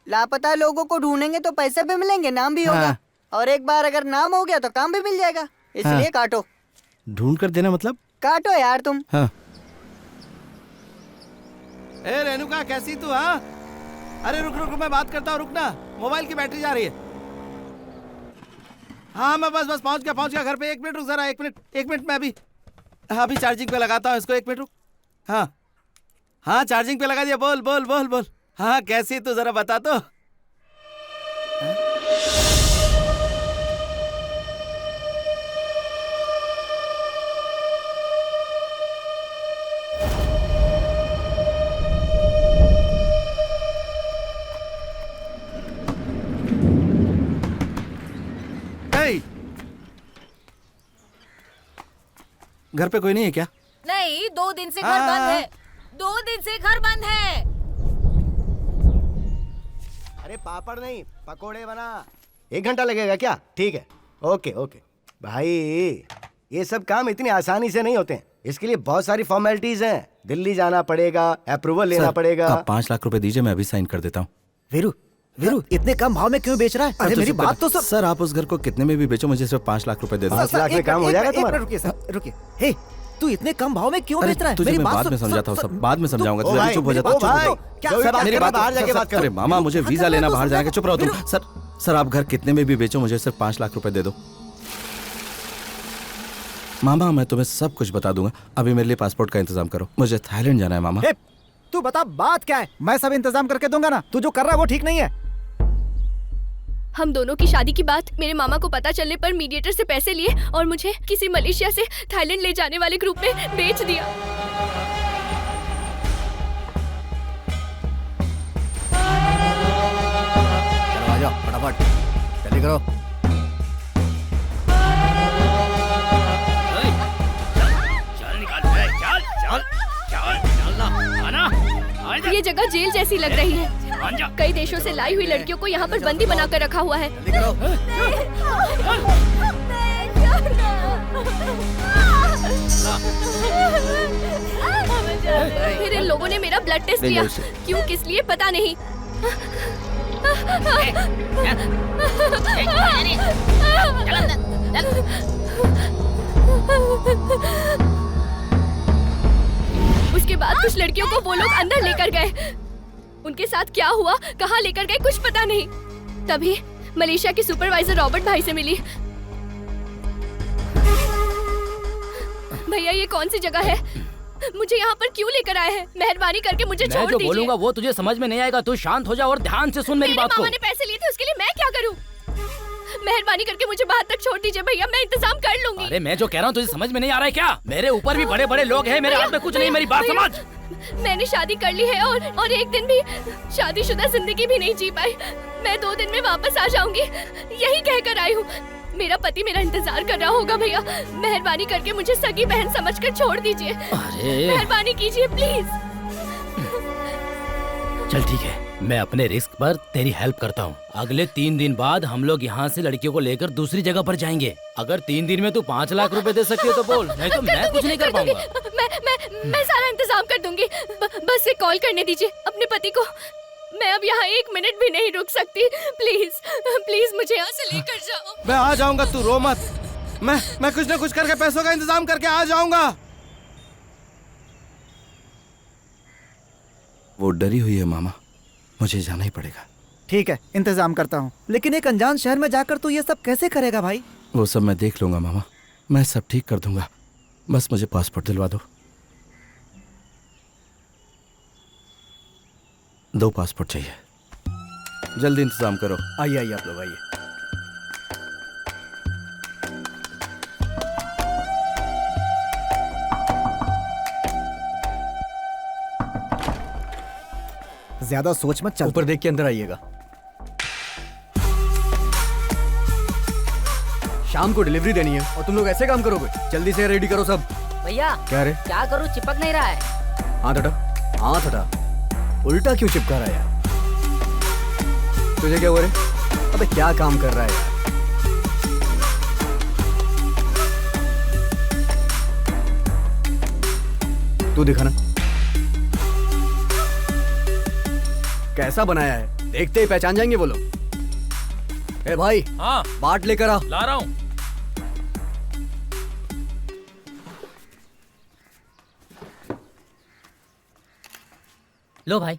लापता लोगों को ढूंढेंगे तो पैसे भी मिलेंगे, नाम भी होगा। और एक बार अगर नाम हो गया तो काम भी मिल जाएगा, इसलिए काटो। ढूंढ कर देना मतलब? काटो यार तुम। हाँ। ए रेणुका, कैसी तू? हाँ, अरे रुक रुक, मैं बात करता हूँ, रुकना। मोबाइल की बैटरी जा रही है। हाँ मैं बस पहुंच गया घर पे। 1 मिनट रुक जरा, 1 मिनट मैं अभी चार्जिंग पे लगाता हूँ इसको। 1 मिनट रुक। हाँ चार्जिंग पे लगा दिया। बोल। हाँ कैसी तू, जरा बता तो। घर पे कोई नहीं है क्या? नहीं, 2 दिन से घर बंद है। 2 दिन से घर बंद है। अरे पापड़ नहीं, पकोड़े बना। 1 घंटा लगेगा क्या? ठीक है, ओके। भाई ये सब काम इतनी आसानी से नहीं होते हैं, इसके लिए बहुत सारी फॉर्मेलिटीज हैं। दिल्ली जाना पड़ेगा, अप्रूवल लेना पड़ेगा। आप 5 लाख रुपए दीजिए, मैं अभी साइन कर देता हूँ। वीरू इतने कम भाव में क्यों बेच रहा है? अरे मेरी बात तो सर, आप उस घर को कितने में भी बेचो, मुझे सिर्फ 5 लाख रुपए दे दो। 5 लाख में काम हो जाएगा तुम्हारा? रुकिए। हे, तू इतने कम भाव में क्यों बेच रहा है? तुझे मैं बाद में समझाता हूँ, सब बाद में समझाऊंगा। तू चुप हो जा। मेरी बात बाहर जाके बात करो। अरे मामा, मुझे वीजा लेना, बाहर जाके। चुप रहो तुम। सर आप घर कितने में भी बेचो, मुझे सिर्फ 5 लाख रुपए दे दो। मामा मैं तुम्हें सब कुछ बता दूंगा, अभी मेरे लिए पासपोर्ट का इंतजाम करो, मुझे थाईलैंड जाना है मामा। तू बता बात क्या है? मैं सब इंतजाम करके दूंगा ना। तू जो कर रहा है वो ठीक नहीं है। हम दोनों की शादी की बात मेरे मामा को पता चलने पर मीडिएटर से पैसे लिए और मुझे किसी मलेशिया से थाईलैंड ले जाने वाले ग्रुप में बेच दिया। चलो आ जाओ फटाफट, जल्दी करो। ये जगह जेल जैसी लग रही है। कई देशों से लाई हुई लड़कियों को यहाँ पर बंदी बनाकर रखा हुआ है। फिर इन लोगों ने मेरा ब्लड टेस्ट लिया, क्यों किस लिए पता नहीं। उसके बाद कुछ लड़कियों को वो लोग अंदर लेकर गए। उनके साथ क्या हुआ, कहाँ लेकर गए, कुछ पता नहीं। तभी मलेशिया के सुपरवाइजर रॉबर्ट भाई से मिली। भैया ये कौन सी जगह है? मुझे यहाँ पर क्यों लेकर आए हैं? मेहरबानी करके मुझे छोड़ दीजिए। मैं जो बोलूंगा वो तुझे समझ में नहीं आएगा। तू शांत हो जा और ध्यान से सुन मेरी बात को। मामा ने पैसे लिए थे, उसके लिए मैं क्या करूँ? मेहरबानी करके मुझे बाहर तक छोड़ दीजिए भैया, मैं इंतजाम कर लूंगी। अरे मैं जो कह रहा हूँ तुझे समझ में नहीं आ रहा है क्या? मेरे ऊपर भी बड़े बड़े लोग हैं, मेरे हाथ में कुछ नहीं। मेरी बात समझ। मैंने शादी कर ली है और एक दिन भी शादीशुदा जिंदगी भी नहीं जी पाई। मैं 2 दिन में वापस आ जाऊंगी, यही कहकर आई हूँ। मेरा पति मेरा इंतजार कर रहा होगा भैया, मेहरबानी करके मुझे सगी बहन समझकर छोड़ दीजिए। मेहरबानी कीजिए प्लीज। चल ठीक है, मैं अपने रिस्क पर तेरी हेल्प करता हूँ। अगले 3 दिन बाद हम लोग यहाँ से लड़कियों को लेकर दूसरी जगह पर जाएंगे। अगर 3 दिन में तू 5 लाख रुपए दे सकती हो तो बोल, नहीं तो मैं कुछ नहीं कर पाऊंगा। मैं सारा इंतजाम कर दूंगी। बस एक कॉल करने दीजिए अपने पति को। मैं अब यहाँ 1 मिनट भी नहीं रुक सकती। प्लीज प्लीज मुझे यहाँ से लेकर जाओ। मैं आ जाऊंगा, तू रो मत। मैं कुछ ना कुछ करके पैसों का इंतजाम करके आ जाऊंगा। वो डरी हुई है मामा, मुझे जाना ही पड़ेगा। ठीक है, इंतजाम करता हूँ, लेकिन एक अनजान शहर में जाकर तू ये सब कैसे करेगा भाई? वो सब मैं देख लूंगा मामा, मैं सब ठीक कर दूंगा। बस मुझे पासपोर्ट दिलवा दो। 2 पासपोर्ट चाहिए, जल्दी इंतजाम करो। आइए आइए आप लोग आइए। ज्यादा सोच मत, चल। ऊपर देख के अंदर आइएगा। शाम को डिलीवरी देनी है और तुम लोग ऐसे काम करोगे? जल्दी से रेडी करो सब। भैया क्या रे? क्या करूँ, चिपक नहीं रहा है। हाथ हटा, हाथ हटा। उल्टा क्यों चिपका रहा है यार? तुझे क्या हुआ रे? अबे क्या काम कर रहा है यार? तू दिखाना कैसा बनाया है, देखते ही पहचान जाएंगे वो लोग। ए भाई, हाँ बाट लेकर आ। ला रहा हूँ। लो भाई,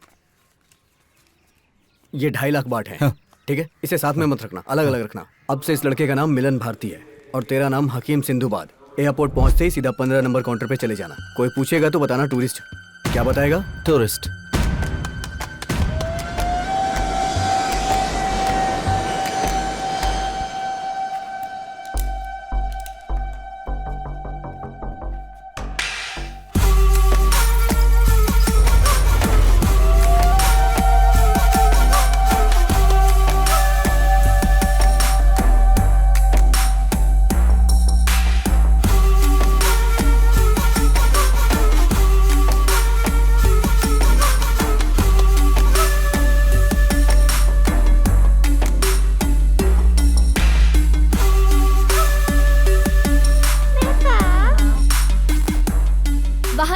ये 2.5 लाख बाट है। ठीक है, इसे साथ में मत रखना, अलग अलग रखना। अब से इस लड़के का नाम मिलन भारती है और तेरा नाम हकीम सिंधुबाद। एयरपोर्ट पहुंचते ही सीधा 15 नंबर काउंटर पे चले जाना। कोई पूछेगा तो बताना टूरिस्ट। क्या बताएगा? टूरिस्ट।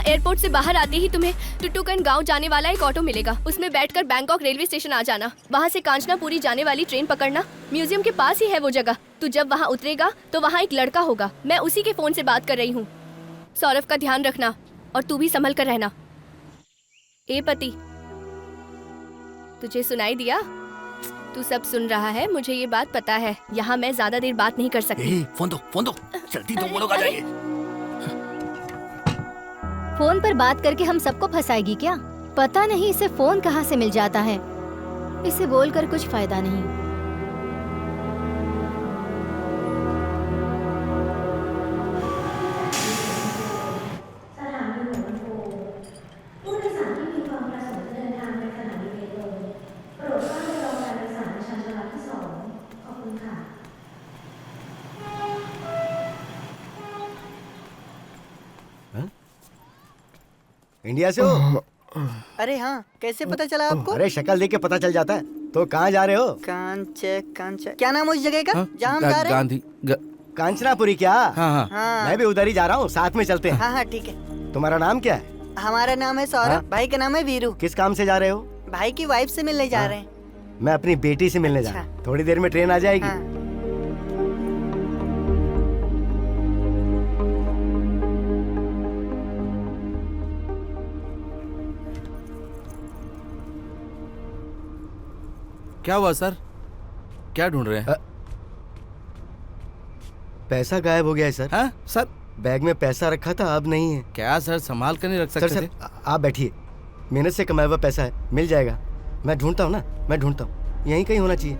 एयरपोर्ट से बाहर आते ही तुम्हें टुटुकन गांव जाने वाला एक ऑटो मिलेगा। उसमें बैठकर बैंकॉक रेलवे स्टेशन आ जाना। वहां से कांचनापुरी जाने वाली ट्रेन पकड़ना। म्यूजियम के पास ही है वो जगह। तू जब वहां उतरेगा तो वहां एक लड़का होगा, मैं उसी के फोन से बात कर रही हूँ। सौरभ का ध्यान रखना और तू भी संभल कर रहना। ए पति, तुझे सुनाई दिया? तू सब सुन रहा है, मुझे ये बात पता है। यहाँ मैं ज्यादा देर बात नहीं कर सकती। फोन दो जल्दी, तुम लोग आ जाइए। फोन पर बात करके हम सबको फंसाएगी क्या? पता नहीं इसे फोन कहाँ से मिल जाता है। इसे बोलकर कुछ फायदा नहीं। इंडिया से हो? अरे हाँ, कैसे पता चला आपको? अरे शक्ल देख के पता चल जाता है। तो कहाँ जा रहे हो? क्या नाम है उस जगह का जहाँ हम जा रहे हैं? गांधी कांचनापुरी। क्या? हाँ। मैं भी उधर ही जा रहा हूँ, साथ में चलते हैं। हाँ ठीक है। तुम्हारा नाम क्या है? हमारा नाम है सौरभ। भाई का नाम है वीरू। किस काम से जा रहे हो? भाई की वाइफ से मिलने जा रहे हैं। मैं अपनी बेटी से मिलने जा रहा हूँ। थोड़ी देर में ट्रेन आ जाएगी। क्या हुआ सर? क्या ढूंढ रहे हैं? पैसा गायब हो गया है सर। हाँ सर, बैग में पैसा रखा था, अब नहीं है। क्या सर, संभाल कर नहीं रख सकते? सर आप बैठिए, मेहनत से कमाया हुआ पैसा है, मिल जाएगा। मैं ढूंढता हूँ ना, मैं ढूंढता हूँ, यहीं कहीं होना चाहिए।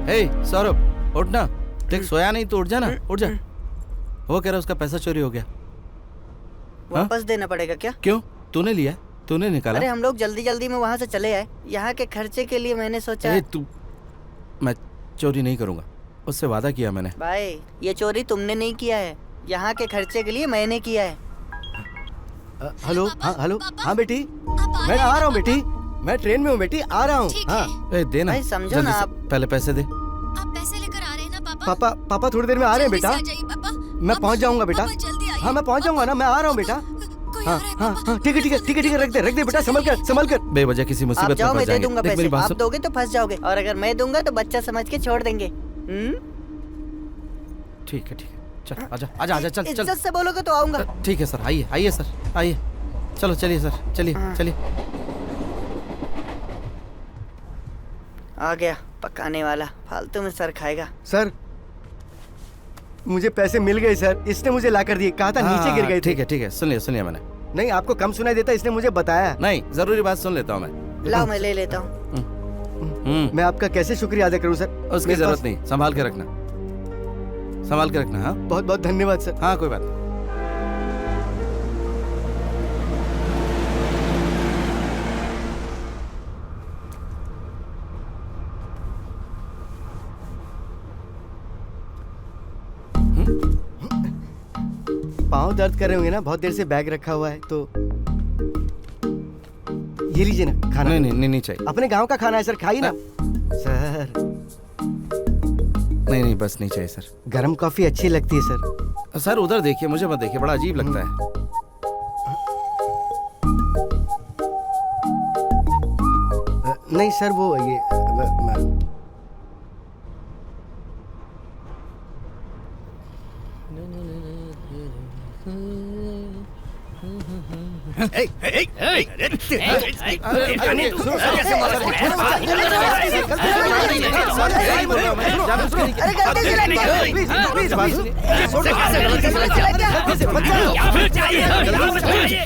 हे सौरभ, उठना। देख सोया नहीं तो उठ जा ना, उठ जा। वो कह रहा उसका पैसा चोरी हो गया। वापस देना पड़ेगा क्या? क्यों? तूने लिया, तूने निकाला। अरे हम लोग जल्दी जल्दी में वहाँ से चले आए। यहाँ के खर्चे के लिए मैंने सोचा। तू, मैं चोरी नहीं करूँगा, उससे वादा किया मैंने। भाई ये चोरी तुमने नहीं किया है, यहाँ के खर्चे के लिए मैंने किया है। हेलो हाँ हेलो हाँ बेटी मैं आ रहा हूँ बेटी मैं ट्रेन में हूँ बेटी आ रहा हूँ हाँ ए, दे ना भाई, समझो जल्दी ना से, आप। पहले पैसे दे। आप पैसे लेकर आ रहे हैं ना पापा? पापा थोड़ी देर में आ रहे हैं बेटा मैं पहुँच जाऊंगा बेटा हाँ मैं पहुँच जाऊंगा ना मैं आ रहा हूँ बेटा हाँ हाँ हाँ ठीक है रख दे बेटा संभल कर बेवजह किसी आप मुसीबत जाओ, में मैं फंस दे जाएंगे। दूंगा देख मेरी पैसे। बात आप सुन। दोगे तो फंस जाओगे, और अगर मैं दूंगा तो बच्चा समझ के छोड़ देंगे। ठीक है चल आजा चल इज्जत से बोलोगे तो आऊंगा। ठीक है सर, आइए सर, आइए। चलो चलिए सर, चलिए। आ गया पकाने वाला, फालतू में सर खाएगा। सर मुझे पैसे मिल गए सर, इसने मुझे ला कर दिए, कहा था नीचे गिर गए थे। ठीक है सुन लिया मैंने। नहीं आपको कम सुनाई देता इसने मुझे बताया। नहीं, जरूरी बात सुन लेता हूँ मैं। लाओ मैं ले लेता हूँ। मैं आपका कैसे शुक्रिया अदा करूँ सर? उसकी जरूरत नहीं, संभाल के रखना हाँ। बहुत बहुत धन्यवाद सर। हाँ कोई बात नहीं। पाँव दर्द कर रहे होंगे ना, बहुत देर से बैग रखा हुआ है तो ये लीजिए ना खाना। नहीं चाहिए। अपने गांव का खाना है सर, खाइए ना सर। नहीं बस नहीं चाहिए सर। गरम कॉफी अच्छी लगती है सर। सर उधर देखिए, मुझे मत देखिए, बड़ा अजीब लगता है। नहीं सर वो ये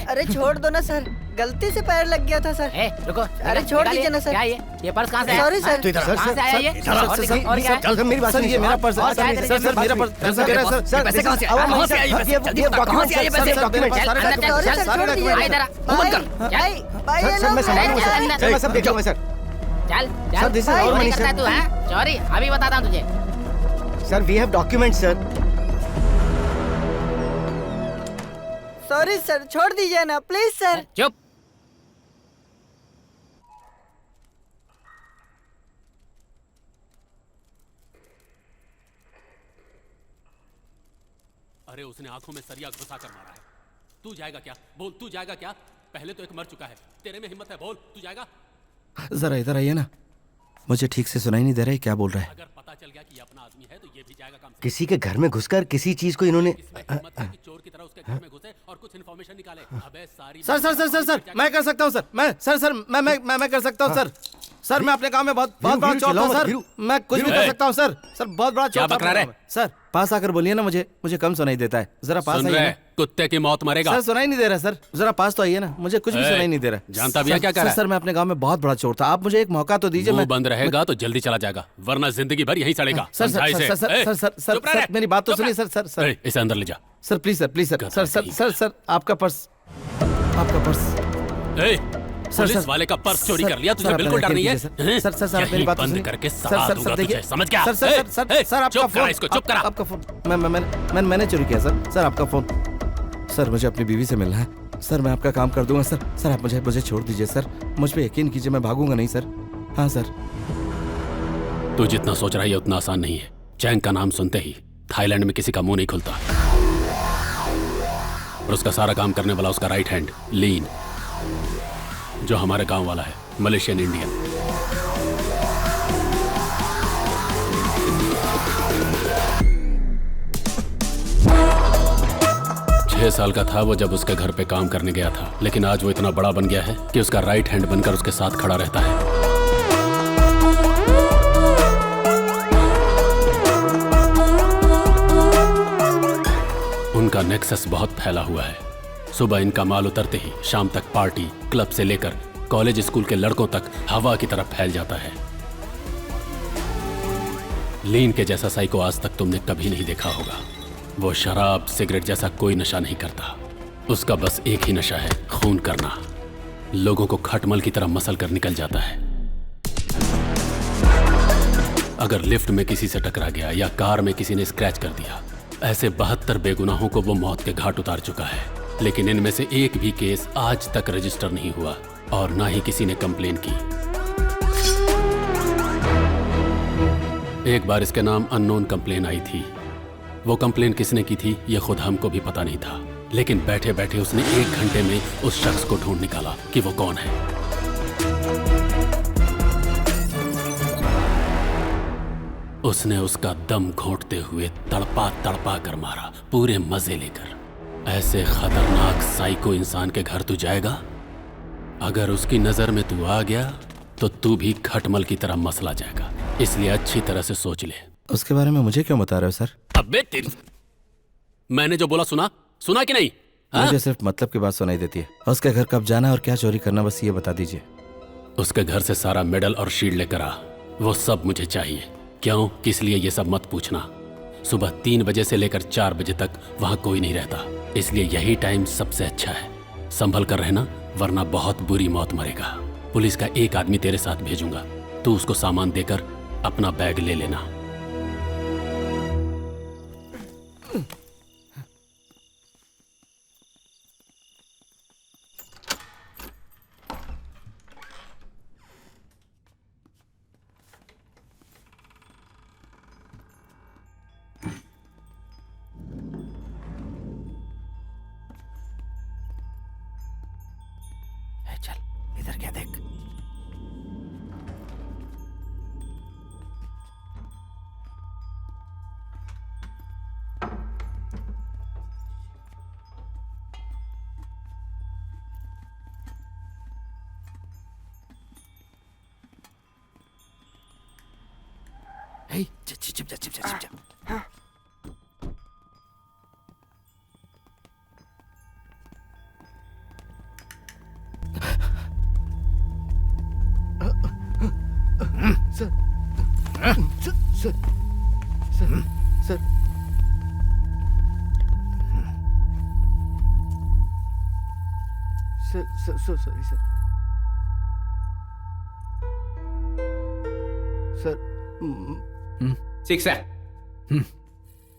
अरे छोड़ दो ना सर, गलती से पैर लग गया था सर। रुको, अरे छोड़ दीजिए ना सर। क्या ये पर्स कहाँ से आया? Sorry sir. कहाँ से आया ये? और क्या है? मेरी बात सर ये मेरा पर्स है सर, मेरा पर्स सर। पैसे कहाँ से आए? कहाँ से आए ये पैसे? कहाँ से आए ये पैसे? सर मैं संभालूंगा सर, मैं सब देख लूंगा सर। चल sir, this is our money, करता है sir. तू हैं? चोरी अभी बताता हूँ तुझे। Sir we have document sir. Sorry sir, छोड़ दीजिए ना प्लीज सर। चुप। अरे उसने आंखों में सरिया घुसा कर मारा है। तू जाएगा क्या? बोल तू जाएगा क्या? पहले तो एक मर चुका है, तेरे में हिम्मत है, बोल तू जाएगा? जरा इधर आइए ना, मुझे ठीक से सुनाई नहीं दे रहा है क्या बोल रहा है। अगर पता चल गया कि ये अपना आदमी है तो ये भी जाएगा काम से। किसी के घर में घुसकर किसी चीज को इन्होंने चोर की तरह उसके घर में घुसे और कुछ इन्फॉर्मेशन निकाले। अबे सारी सर मैं कर सकता हूँ सर, मैं कर सकता हूँ सर, मैं अपने काम में बहुत बड़ा चोर हूँ सर, मैं कुछ भी कर सकता हूँ सर, बहुत बड़ा क्या बकरा रहे? सर पास आकर बोलिए ना, मुझे कम सुनाई देता है, जरा पास आइए ना। कुत्ते की मौत मरेगा। सर सुनाई नहीं दे रहा सर, जरा पास तो आइए ना, मुझे कुछ भी सुनाई नहीं दे रहा। जानता भी है क्या कर रहा है? सर मैं अपने गांव में बहुत बड़ा चोर था, आप मुझे एक मौका तो दीजिए। मुंह बंद रहेगा तो जल्दी चला जाएगा, वरना जिंदगी भर यहीं सड़ेगा। सर मेरी बात तो सुनिए सर। इसे अंदर ले जा सर, प्लीज सर, आपका पर्स। पुलिस वाले का पर्स चोरी कर लिया, तुझे बिल्कुल डर नहीं है? सर मेरी बात बंद करके सलाह दूंगा तुझे, समझ गया? सर आपका फोन, इसको चुप करा। आपका फोन मैंने चोरी किया सर, आपका फोन। सर मुझे अपनी बीवी से मिलना है सर, मैं आपका काम कर दूंगा सर, आप मुझे छोड़ दीजिए सर, मुझ पे यकीन कीजिए, मैं भागूंगा नहीं सर। हाँ सर। तू जितना सोच रहा है उतना आसान नहीं है। चैंग का नाम सुनते ही थाईलैंड में किसी का मुंह नहीं खुलता, और उसका सारा काम करने वाला उसका राइट हैंड लीन, जो हमारे गांव वाला है, मलेशियन इंडियन। छह साल का था वो जब उसके घर पे काम करने गया था, लेकिन आज वो इतना बड़ा बन गया है कि उसका राइट हैंड बनकर उसके साथ खड़ा रहता है। उनका नेक्सस बहुत फैला हुआ है। सुबह इनका माल उतरते ही शाम तक पार्टी, क्लब से लेकर कॉलेज स्कूल के लड़कों तक हवा की तरफ फैल जाता है। लीन के जैसा साइको आज तक तुमने कभी नहीं देखा होगा। वो शराब सिगरेट जैसा कोई नशा नहीं करता, उसका बस एक ही नशा है, खून करना। लोगों को खटमल की तरह मसल कर निकल जाता है। अगर लिफ्ट में किसी से टकरा गया या कार में किसी ने स्क्रैच कर दिया, ऐसे 72 बेगुनाहों को वो मौत के घाट उतार चुका है। लेकिन इनमें से एक भी केस आज तक रजिस्टर नहीं हुआ और ना ही किसी ने कंप्लेन की। एक बार इसके नाम अननोन कंप्लेन आई थी। वो कंप्लेन किसने की थी ये खुद हमको भी पता नहीं था, लेकिन बैठे बैठे उसने 1 घंटे में उस शख्स को ढूंढ निकाला कि वो कौन है। उसने उसका दम घोंटते हुए तड़पा तड़पा कर मारा, पूरे मजे लेकर। ऐसे खतरनाक साइको इंसान के घर तू जाएगा? अगर उसकी नजर में तू आ गया तो तू भी खटमल की तरह मसला जाएगा, इसलिए अच्छी तरह से सोच ले। उसके बारे में मुझे क्यों बता रहे हो सर? अबे मैंने जो बोला सुना कि नहीं? मुझे सिर्फ मतलब की बात सुनाई देती है। उसके घर कब जाना और क्या चोरी करना, बस ये बता दीजिए। उसके घर से सारा मेडल और शील्ड लेकर आ, वो सब मुझे चाहिए। क्यों, किस लिए, ये सब मत पूछना। सुबह 3 बजे से लेकर 4 बजे तक वहां कोई नहीं रहता, इसलिए यही टाइम सबसे अच्छा है। संभल कर रहना, वरना बहुत बुरी मौत मरेगा। पुलिस का एक आदमी तेरे साथ भेजूंगा, तू उसको सामान देकर अपना बैग ले लेना। चल इधर क्या देख। चुप जा। Sir sir sir sir sir sorry sir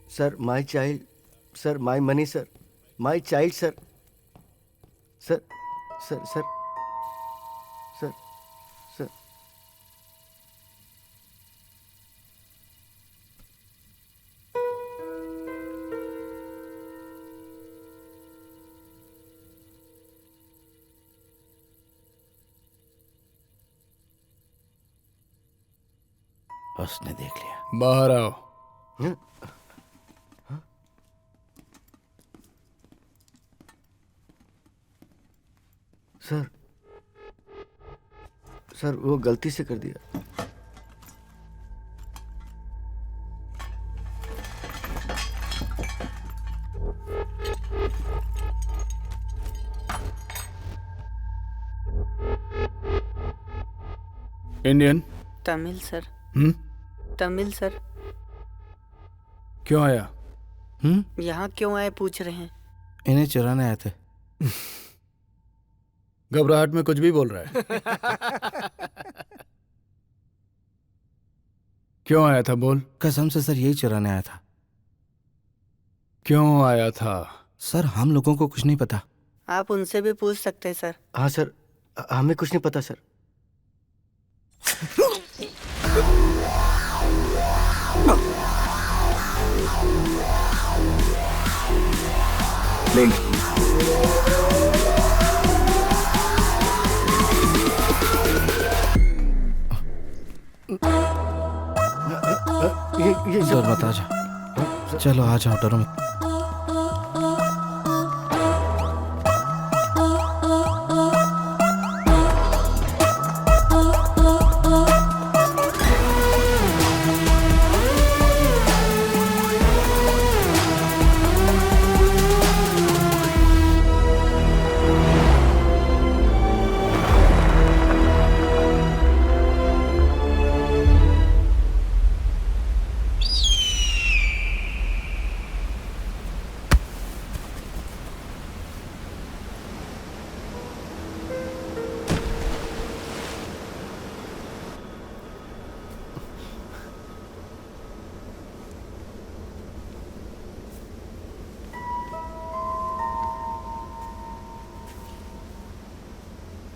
sir my child sir my money sir my child sir sir sir sir sir sir उसने देख लिया। बाहर आओ। सर सर वो गलती से कर दिया। Indian? Tamil sir. Tamil sir. क्यों आया? यहाँ क्यों आए पूछ रहे हैं। इन्हें चुराने आए थे। घबराहट में कुछ भी बोल रहा है। क्यों आया था बोल। कसम से सर यही चुराने आया था। क्यों आया था? सर हम लोगों को कुछ नहीं पता। आप उनसे भी पूछ सकते हैं सर। हाँ सर हमें कुछ नहीं पता सर। लिंक ये डर मत, आ जाओ। चलो आ जाओ, डरो मत।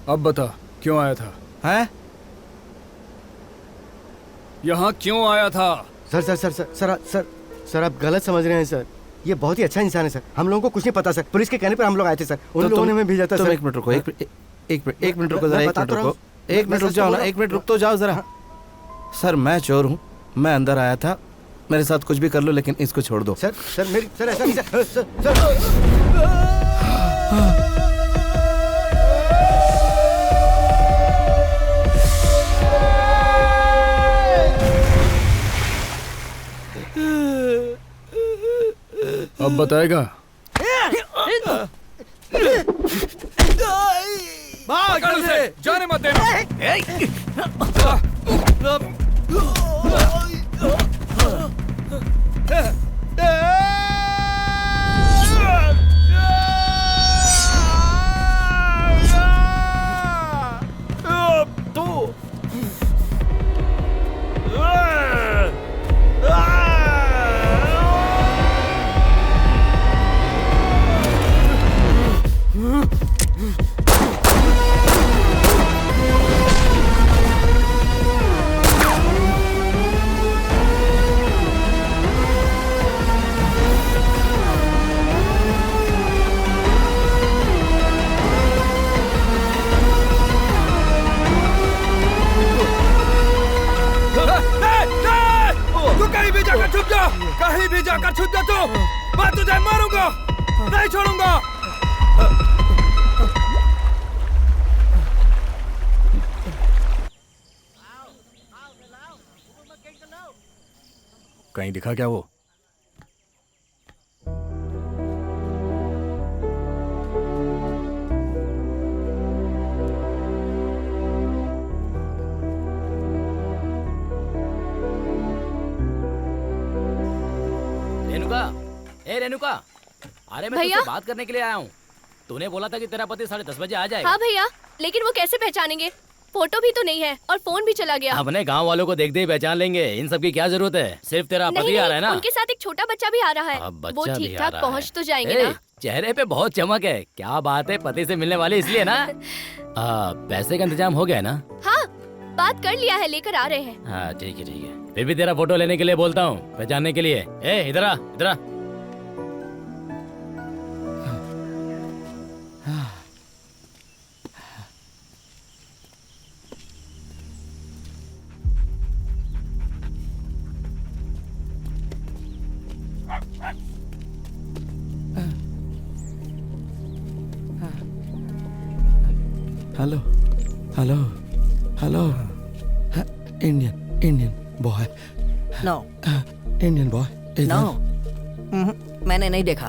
अब बता क्यों आया था? हैं? यहाँ क्यों आया था? Sir sir sir sir sir sir sir आप गलत समझ रहे हैं सर। ये बहुत ही अच्छा इंसान है सर। हम लोगों को कुछ नहीं पता सर। पुलिस के कहने पर हम लोग आए थे सर। उन लोगों ने हमें भेजा था सर। एक मिनट रुको, एक मिनट रुको जरा, एक मिनट रुको, एक मिनट रुक जाओ ना, एक मिनट रुक तो जाओ जरा। सर मैं चोर हूँ, मैं अंदर आया था, मेरे साथ कुछ भी कर लो लेकिन इसको छोड़ दो। सर सर मेरी सर ऐसा नहीं सर। अब बताएगा? भाग उसे, जाने मत देना। कहीं भी जाकर छुप जा तू, मैं तुझे मारूंगा, नहीं छोड़ूंगा। कहीं दिखा क्या वो? रेनुका, ए रेनुका, अरे मैं तुझसे बात करने के लिए आया हूँ। तूने बोला था कि तेरा पति 10:30 बजे आ जाएगा। हाँ भैया, लेकिन वो कैसे पहचानेंगे? फोटो भी तो नहीं है और फोन भी चला गया। अपने गांव वालों को देखते ही पहचान लेंगे, इन सब की क्या जरूरत है? सिर्फ तेरा पति आ रहा है ना? उनके साथ एक छोटा बच्चा भी आ रहा है। वो ठीक ठाक पहुँच तो जाएंगे ना? चेहरे पे बहुत चमक है। क्या बात है, पति से मिलने वाले इसलिए ना? पैसे का इंतजाम हो गया ना? हाँ, बात कर लिया है, लेकर आ रहे हैं। हाँ ठीक है ठीक है। फिर भी तेरा फोटो लेने के लिए बोलता हूँ, पहचानने के लिए। ए इधर आ, इधर आ। Hello hello hello, Indian boy. No Indian boy. No, मैंने नहीं देखा।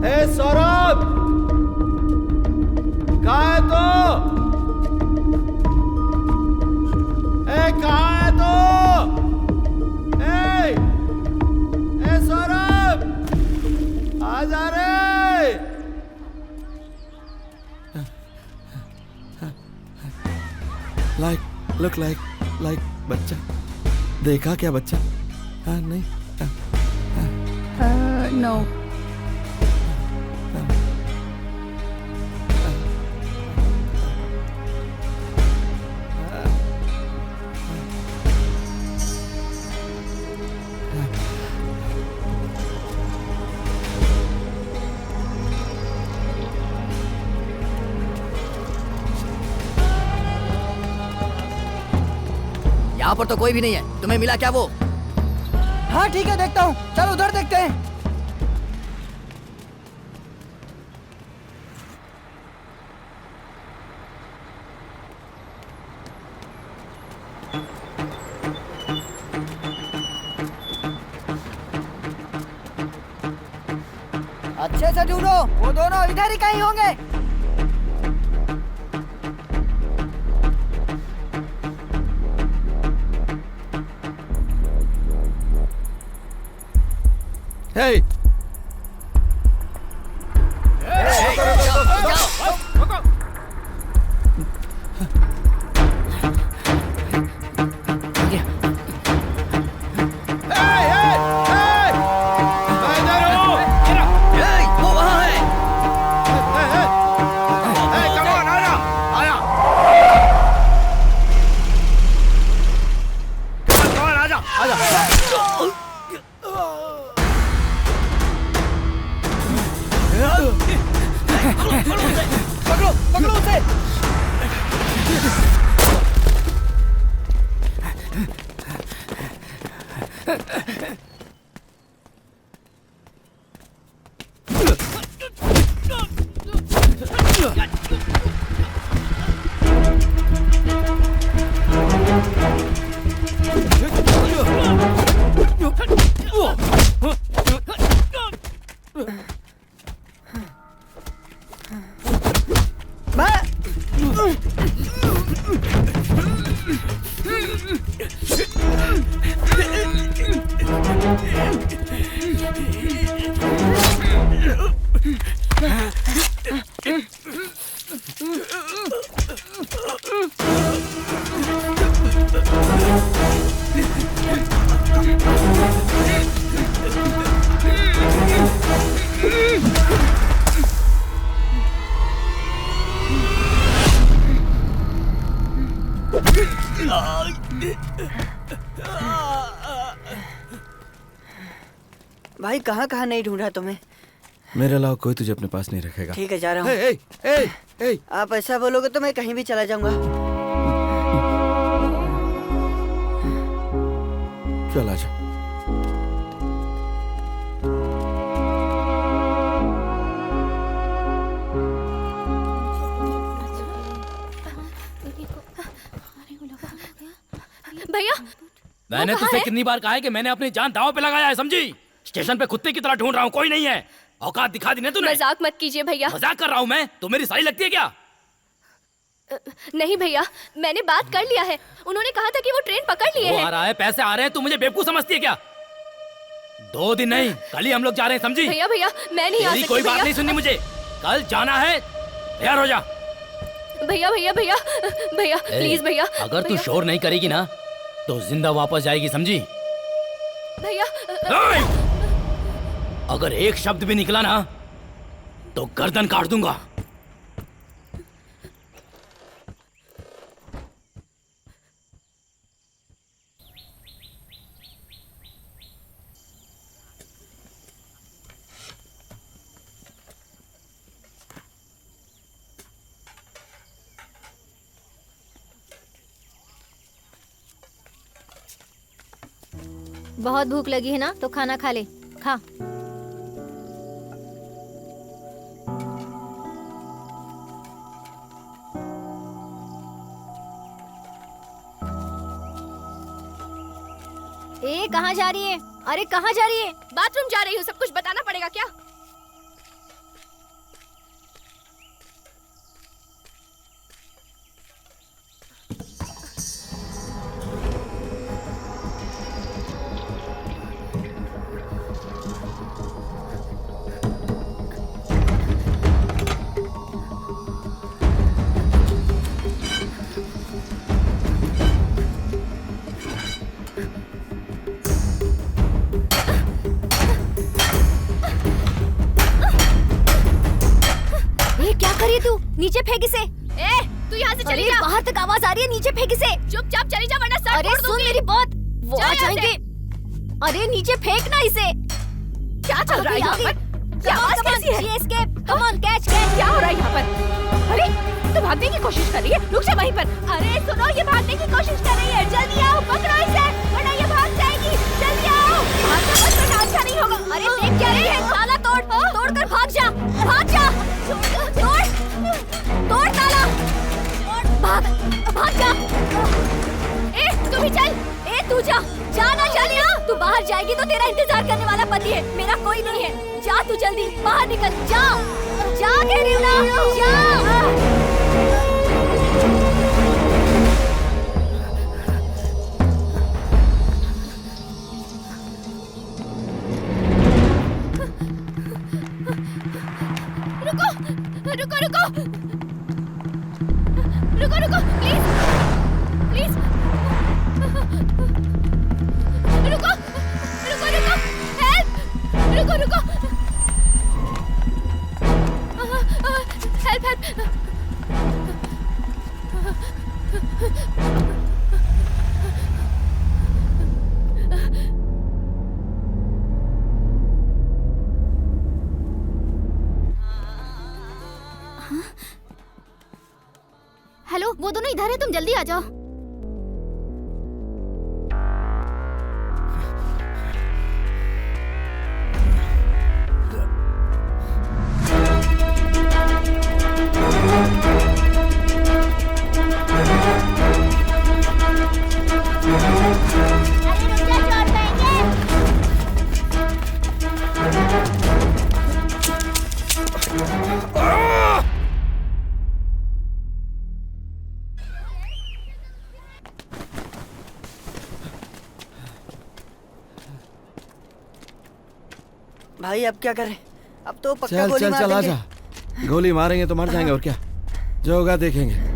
ए सौरभ, कहाँ है तो? ए कहाँ है तो? ए सौरभ, आ जा रे। लुक लाइक बच्चा। देखा क्या बच्चा? हाँ नहीं। नो। यहाँ पर तो कोई भी नहीं है। तुम्हें मिला क्या वो? हाँ ठीक है, देखता हूँ। चलो उधर देखते हैं। अच्छे से ढूंढो, वो दोनों इधर ही कहीं होंगे। Hey! पकड़ो पकड़ो उसे। भाई कहाँ कहाँ नहीं ढूंढा तुम्हें? मेरे अलावा कोई तुझे अपने पास नहीं रखेगा। ठीक है जा रहा हूँ। आप ऐसा बोलोगे तो मैं कहीं भी चला जाऊंगा। चल आजा। भैया मैंने तुझसे कितनी बार कहा है कि मैंने अपनी जान दांव पे लगाया है, समझी? स्टेशन पे कुत्ते की तरह ढूंढ रहा हूँ, कोई नहीं है। औकात दिखा दी ना तूने। मजाक मत कीजिए भैया। मजाक कर रहा हूँ मैं? तू मेरी साली लगती है क्या? नहीं भैया, मैंने बात कर लिया है। उन्होंने कहा था कि वो ट्रेन पकड़ लिए वो हैं। आ रहा है, पैसे आ रहे हैं, तू मुझे बेवकूफ समझती है क्या? 2 दिन नहीं, कल ही हम लोग जा रहे हैं, समझी? भैया भैया मैं नहीं आ सकती। कोई बात नहीं सुननी मुझे, कल जाना है, तैयार हो जा। भैया भैया भैया भैया प्लीज भैया। अगर तू शोर नहीं करेगी ना तो जिंदा वापस जाएगी, समझी? भैया अगर एक शब्द भी निकला ना तो गर्दन काट दूंगा। बहुत भूख लगी है ना तो खाना खा ले, खा। ए कहाँ जा रही है? अरे कहाँ जा रही है? बाथरूम जा रही हूँ, सब कुछ बताना पड़ेगा क्या? नीचे फेंक इसे। तू यहाँ से चली जा। बाहर तक आवाज आ रही है, नीचे फेंक इसे। चुपचाप चली जा वरना सर अरे फोड़ सुन दूंगी। मेरी बात, वो आ जाएंगे। अरे नीचे फेंकना इसे। क्या चल रहा है यहाँ पर? क्या आवाज कैसी है? Escape, come on catch catch. क्या हो रहा है यहाँ पर? अरे तू भागने की कोशिश कर रही है, रुक जा वहीं पर। अरे सुनो, ये भागने की कोशिश कर रही है, जल्दी आओ, पकड़ो इसे वरना ये भाग जाएगी। जल्दी आओ, भागना मत वरना अच्छा नहीं होगा। अरे देख क्या रही है? ताला तोड़, तोड़कर भाग जा, भाग जा। तोड़, तोड़ ताला, भाग, भाग जा। तू भी चल। तू जा, जा ना जालिया। तू बाहर जाएगी तो तेरा इंतजार करने वाला पति है, मेरा कोई नहीं है। जा तू जल्दी बाहर निकल, जा, जा कह रही हूँ ना, जा। रुको रुको रुको रुको प्लीज प्लीज रुको रुको रुको हेल्प रुको रुको हेल्प हेल्प वो दोनों इधर है, तुम जल्दी आ जाओ। भाई अब क्या करें? अब तो पक्का चल गोली चल मार चल देंगे। आजा, गोली मारेंगे तो मर जाएंगे और क्या, जो होगा देखेंगे।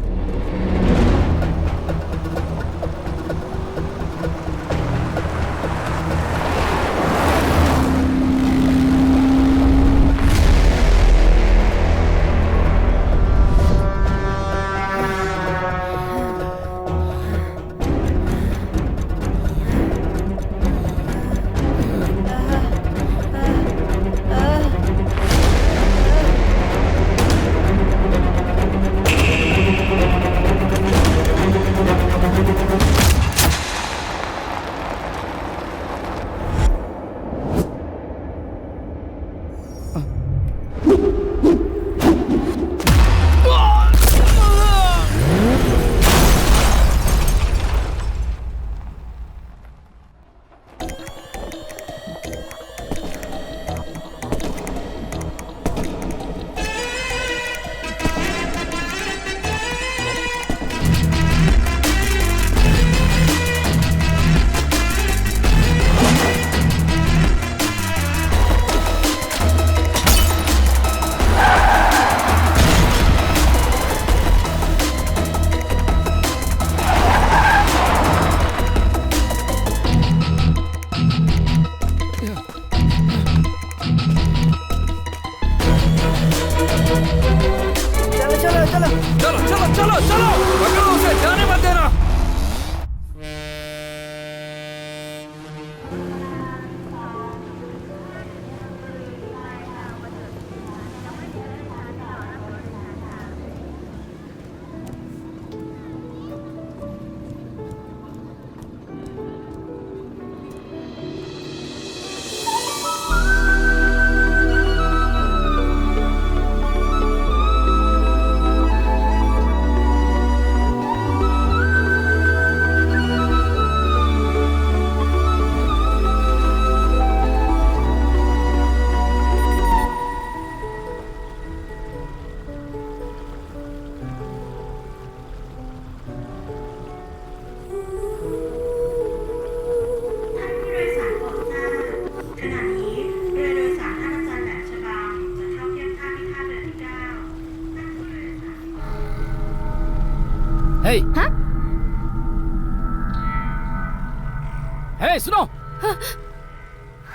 हे हे सुनो,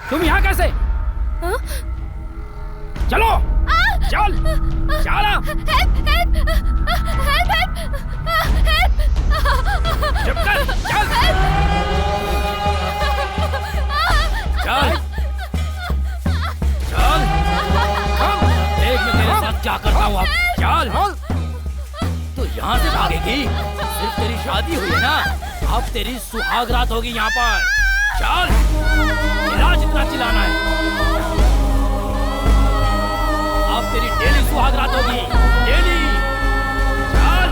तुम यहाँ कैसे? चलो चल चल चुप कर, चल चल चल, देख मैं तेरे साथ क्या करता हूँ अब। चल तो यहाँ से भागेगी? सिर्फ तेरी शादी हुई है ना, अब तेरी सुहाग रात होगी यहाँ पर। चल चिल्ला जितना चिल्लाना है, अब तेरी डेली सुहाग रात होगी, डेली। चल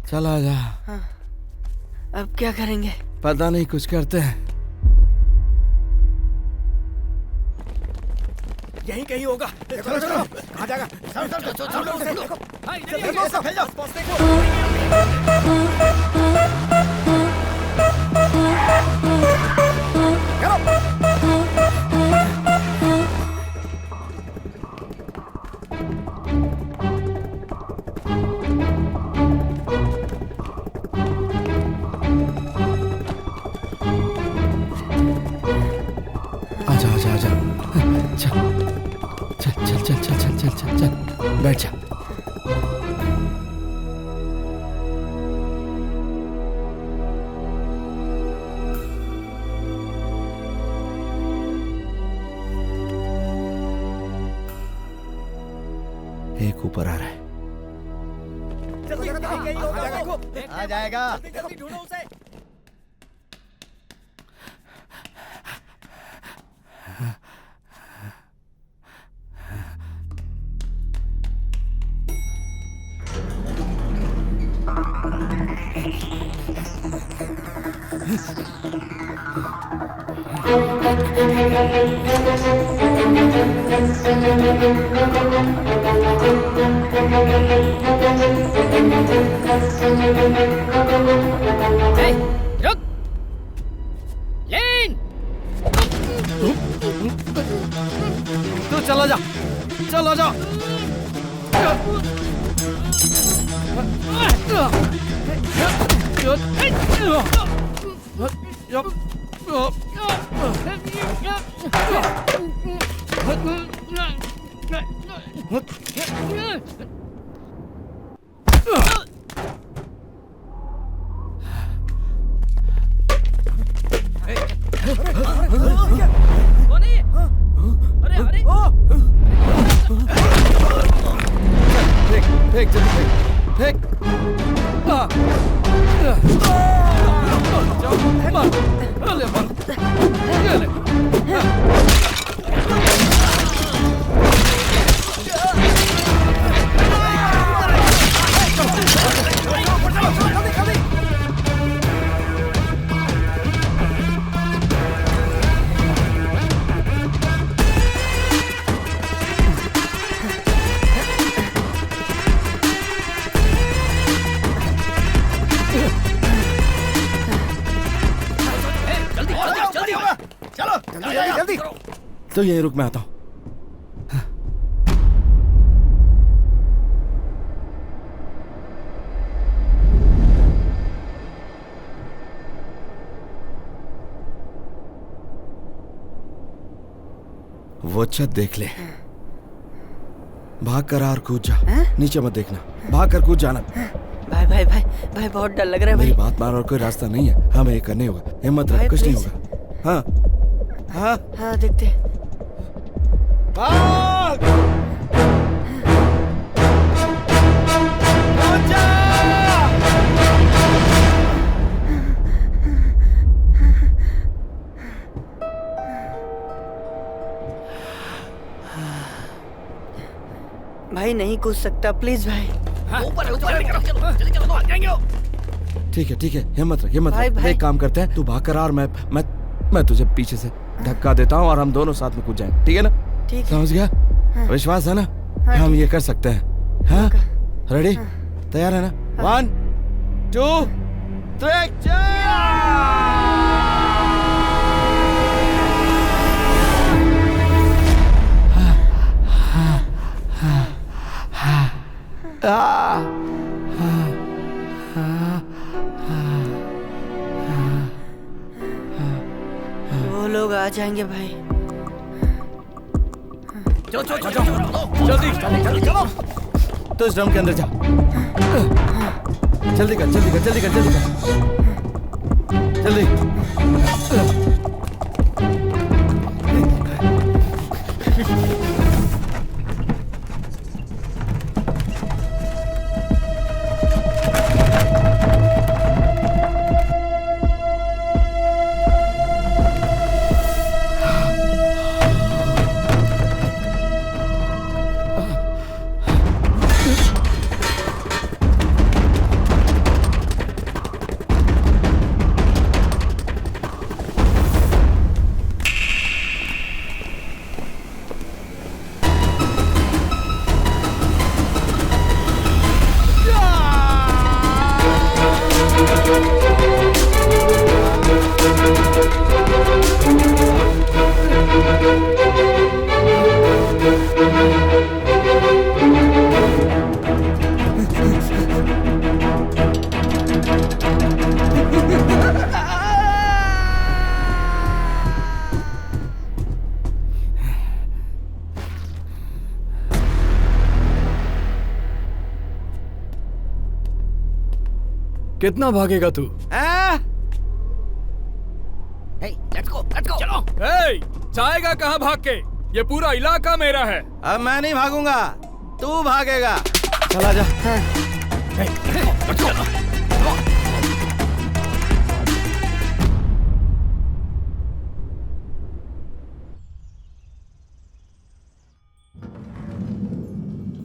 चला जा। अब क्या करेंगे? पता नहीं, कुछ करते हैं। यहीं कहीं होगा। चलो चलो, कहाँ जाएगा? आजा आजा आजा, चल चल चल चल चल चल चल चल चल। बैठ जा। एक ऊपर आ रहा है। आ जाएगा। ढूंढो उसे। रुक। लेन। तू चला जा, चला जा। फेंक जल्दी फेंक जल्दी। तो यही रुक, मैं आता हूं। वो छत देख ले, भाग कर और कूद जा। नीचे मत देखना, भाग कर कूद जाना। भाई भाई भाई भाई बहुत डर लग रहा है भाई। मेरी बात मान, और कोई रास्ता नहीं है, हमें ये करने होगा। हिम्मत रख, कुछ नहीं होगा। हाँ हाँ हाँ देखते। भाग। भाई नहीं कूद सकता, प्लीज भाई। ठीक है, हिम्मत रख, हिम्मत भाई, रख। भाई। एक काम करते हैं, तू भाग कर आ और मैं तुझे पीछे से धक्का देता हूँ और हम दोनों साथ में कूद जाएंगे। ठीक है ना? ठीक है। समझ गया? हाँ। विश्वास है ना? हाँ, हम ये कर सकते हैं। हाँ, रेडी? तैयार है ना? 1 2 3 वो लोग आ जाएंगे भाई। चलो जल्दी चलो। तो इस ड्रम के अंदर जा। जल्दी कर। कितना भागेगा तू? लेट्स गो चलो। जाएगा कहाँ भाग के? ये पूरा इलाका मेरा है। अब मैं नहीं भागूंगा, तू भागेगा। चला जा।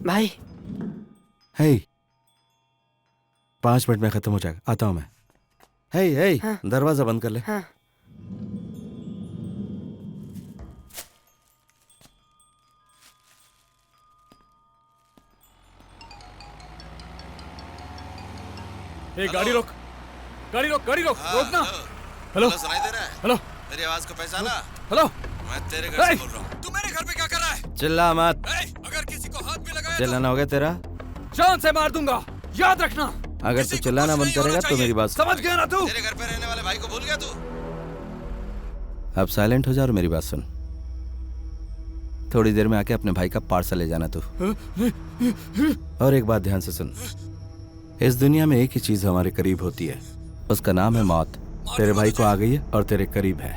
भाई हे 5 मिनट में खत्म हो जाएगा, आता हूं मैं। हे दरवाजा बंद कर ले। हाँ। गाड़ी रोक, गाड़ी रोक, गाड़ी रोक, रोकना। हेलो सुनाई दे रहा है? हेलो, मेरी आवाज को पहचाना? हेलो, मैं तेरे घर से बोल रहा हूँ। तू मेरे घर पे क्या कर रहा है? चिल्ला मत। अगर किसी को हाथ भी लगाया चिल्लाना हो गया तेरा? जान से मार दूंगा, याद रखना। अगर तू चिल्लाना बंद करेगा तो मेरी बात समझ गया ना तू? तेरे घर पे रहने वाले भाई को भूल गया तू? अब साइलेंट हो जा और मेरी बात सुन। थोड़ी देर में आके अपने भाई का पार्सल ले जाना तू। और एक बात ध्यान से सुन, इस दुनिया में एक ही चीज हमारे करीब होती है, उसका नाम है मौत। तेरे भाई को आ गई है और तेरे करीब है।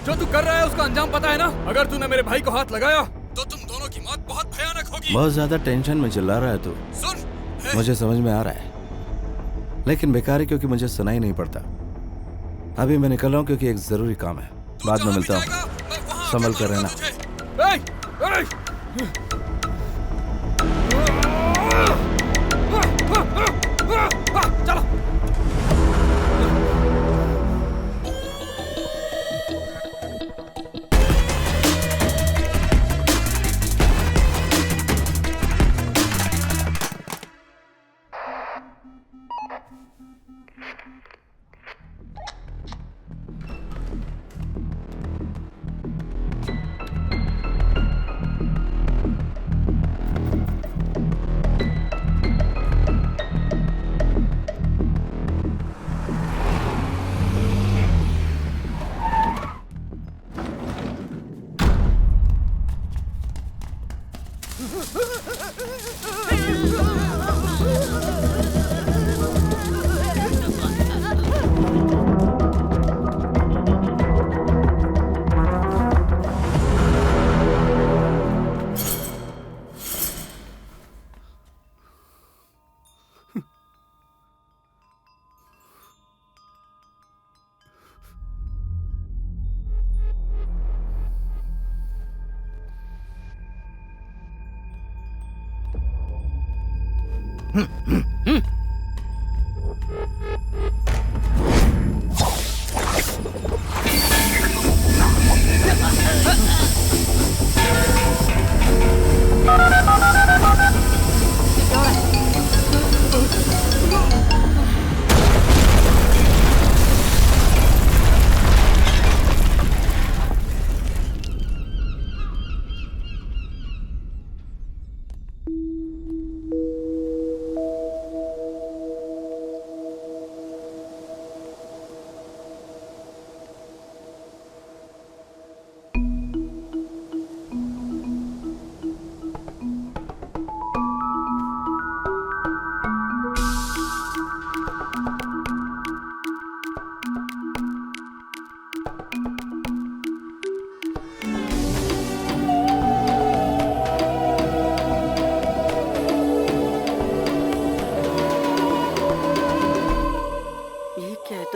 जो तू कर रहा है उसका अंजाम पता है ना? अगर तूने मेरे भाई को हाथ लगाया तो तुम दोनों की मौत बहुत भयानक होगी। बहुत ज्यादा टेंशन में चिल्ला रहा है तू। सुन, मुझे समझ में आ रहा है, लेकिन बेकार है क्योंकि मुझे सुनाई नहीं पड़ता। अभी मैं निकल रहा हूँ क्योंकि एक जरूरी काम है, बाद में मिलता हूँ। संभल कर रहना। चलो।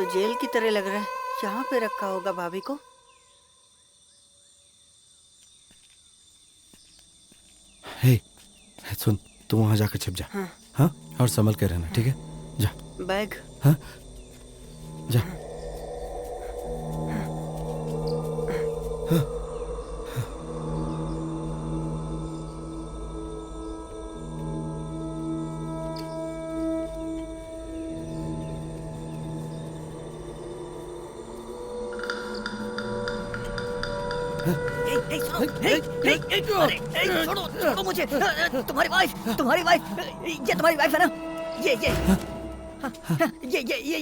जेल की तरह लग रहा है। यहाँ पे रखा होगा भाभी को। हे, सुन, तू वहाँ जाकर छिप जा। हाँ। हाँ, और संभल के रहना, ठीक है? जा। बैग। हाँ, जा। हाँ। छोड़ो मुझे। तुम्हारी वाइफ ये तुम्हारी वाइफ है ना? ये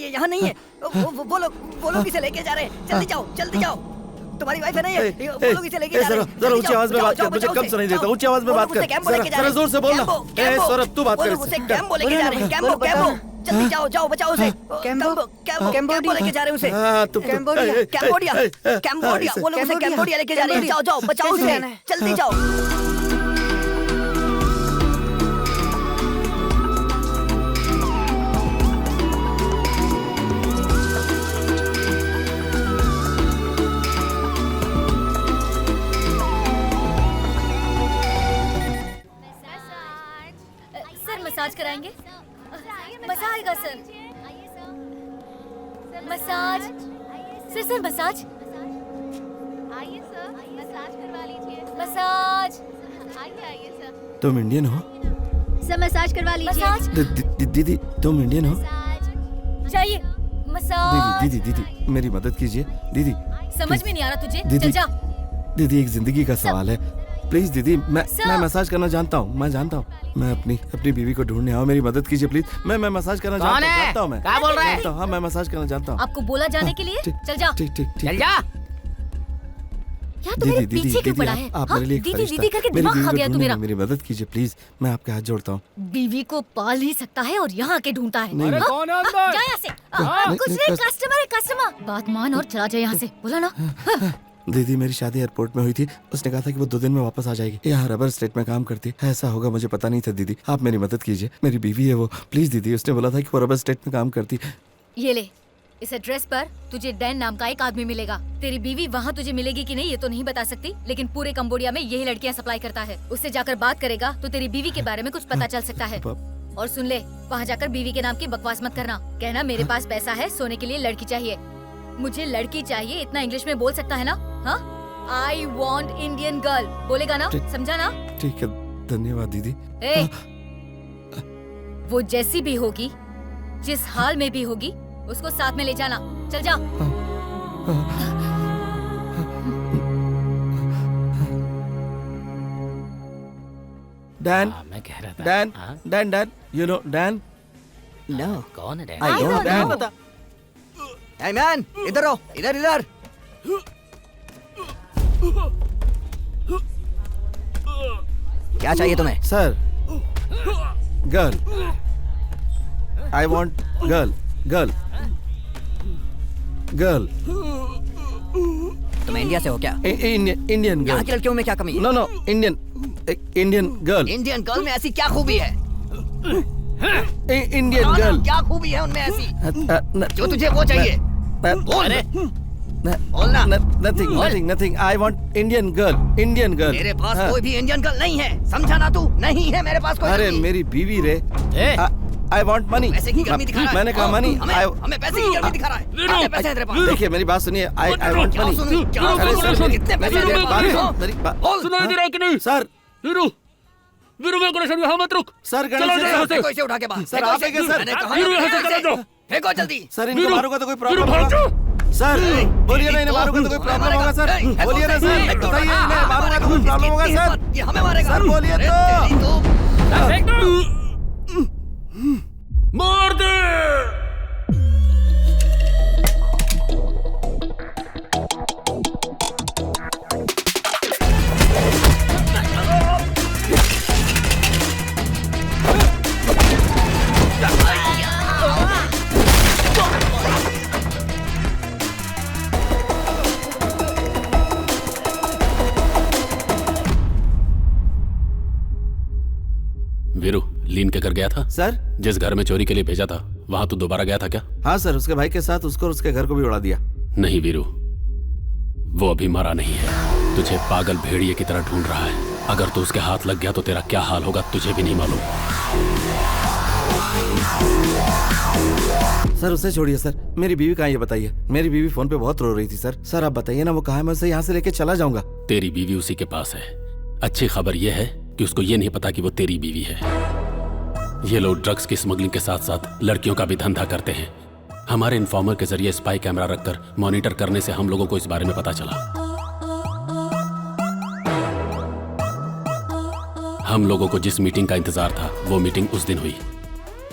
यहाँ नहीं है। वो लोग इसे लेके जा रहे हैं। जल्दी जाओ। तुम्हारी वाइफ है ना ये? वो लोग इसे लेके जा रहे हैं। जरा ऊंची आवाज में बात कर, मुझे कम सुनाई देता। ऊंची आवाज में बात कर, जरा जोर से बोलना। सौरभ, तू बात कर। कैम्बो लेके जा रहे हैं। कैम्बो जल्दी जाओ जाओ बचाओ उसे। कैम्बोडिया लेके जा रहे हैं उसे। कैम्बोडिया वो लोग उसे कैम्बोडिया लेके जा रहे हैं। जाओ जाओ बचाओ उसे, जल्दी जाओ। मसाज कराएंगे? मजा आएगा सर। Massage sir massage. आइए सर, मसाज करवा लीजिए। मसाज। आइए सर। तुम इंडियन हो? सर मसाज करवा लीजिए। दीदी तुम इंडियन हो? चाहिए मसाज। दीदी मेरी मदद कीजिए दीदी। समझ में नहीं आ रहा तुझे? दीदी, चल जा। दीदी एक जिंदगी का सवाल है, प्लीज दीदी। मैं मसाज करना जानता हूँ, मैं जानता हूँ। मैं अपनी बीवी को ढूंढने आऊँ, मेरी मदद कीजिए प्लीज। मैं मसाज करना जानता हूँ। मैं क्या बोल रहा है? हाँ मैं मसाज करना जानता हूँ। आपको बोला जाने के लिए? चल जा। ठीक चल जा। यार तू मेरे पीछे क्यों पड़ा है? आप मेरे लिए दीदी करके दिमाग खा गया तू मेरा। मेरी मदद कीजिए प्लीज, मैं आपके हाथ जोड़ता हूँ। बीवी को पाल ही सकता है और यहाँ आके ढूंढता है। नहीं, कौन है अंदर? जा यहाँ से। कुछ नहीं, कस्टमर है कस्टमर। बात मान और चला जाए यहाँ से, बोला ना। दीदी मेरी शादी एयरपोर्ट में हुई थी, उसने कहा था कि वो 2 दिन में वापस आ जाएगी। यहाँ रबर स्टेट में काम करती है, ऐसा होगा मुझे पता नहीं था। दीदी आप मेरी मदद कीजिए, मेरी बीवी है वो, प्लीज दीदी। उसने बोला था कि वो रबर स्टेट में काम करती। ये ले, इस एड्रेस पर तुझे डैन नाम का एक आदमी मिलेगा। तेरी बीवी वहाँ तुझे मिलेगी कि नहीं ये तो नहीं बता सकती, लेकिन पूरे कंबोडिया में यही लड़कियाँ सप्लाई करता है। उससे जाकर बात करेगा तो तेरी बीवी के बारे में कुछ पता चल सकता है। और सुन ले, वहाँ जाकर बीवी के नाम की बकवास मत करना। कहना मेरे पास पैसा है, सोने के लिए लड़की चाहिए। मुझे लड़की चाहिए, इतना इंग्लिश में बोल सकता है ना? हाँ, I want Indian girl बोलेगा ना? समझा ना? ठीक है, धन्यवाद दीदी। वो जैसी भी होगी, जिस हाल में भी होगी, उसको साथ में ले जाना। चल जा। डैन, मैं कह रहा था। Dan, you know Dan? No. कौन है I don't know Dan. Hey man, इधर आओ, इधर। क्या चाहिए तुम्हें? Sir, girl. I want girl. तुम इंडिया से हो क्या? Indian girl. यहाँ की लड़कियों में क्या कमी है? No, Indian girl. Indian girl में ऐसी क्या खूबी है? इंडियन गर्ल क्या खूबी है उनमें ऐसी जो तुझे वो चाहिए? Nothing. I want Indian girl. मेरे पास कोई भी इंडियन गर्ल नहीं है, समझा ना तू? नहीं है मेरे पास कोई। अरे मेरी बीवी रे। I want money. पैसे की गर्मी दिखा रहा है। मैंने कहा money. हमें पैसे की गर्मी दिखा रहा है। कितने पैसे हैं तेरे पास? देखिए मेरी बात सुनिए। I want money. अरे सर, कितने पैसे हैं? सुनाई दे रहा है कि नहीं? सर, वीरू मेरे को यहाँ मत रुक। सर चलो इसे उठा के बाहर। सर आप है क्या सर? वीरू यहाँ से चला जाओ। फेंको जल्दी। सर इनको मारूंगा तो कोई प्रॉब्लम होगा? सर बोलिए ना, इन्हें मारूंगा तो कोई प्रॉब्लम होगा सर? बोलिए ना सर, बताइए इन्हें मारूंगा तो कोई प्रॉब्लम होगा सर? ये हमें मारेगा। सर बोलिए तो। मार दे। वीरू लीन के घर गया था? सर, जिस घर में चोरी के लिए भेजा था वहाँ तू दोबारा गया था क्या? हाँ सर, उसके भाई के साथ उसको और उसके घर को भी उड़ा दिया। नहीं वीरू, वो अभी मरा नहीं है, तुझे पागल भेड़िए की तरह ढूंढ रहा है। अगर तू उसके हाथ लग गया तो तेरा क्या हाल होगा तुझे भी नहीं मालूम। सर उसे छोड़िए सर, मेरी बीवी कहाँ ये बताइए। मेरी बीवी फोन पे बहुत रो रही थी सर। सर आप बताइए ना वो कहाँ है, मैं उसे यहाँ से लेके चला जाऊंगा। तेरी बीवी उसी के पास है। अच्छी खबर यह है कि उसको ये नहीं पता कि वो तेरी बीवी है। ये लोग ड्रग्स की स्मगलिंग के साथ साथ लड़कियों का भी धंधा करते हैं। हमारे इन्फॉर्मर के जरिए स्पाई कैमरा रखकर मॉनिटर करने से हम लोगों को इस बारे में पता चला। हम लोगों को जिस मीटिंग का इंतजार था वो मीटिंग उस दिन हुई,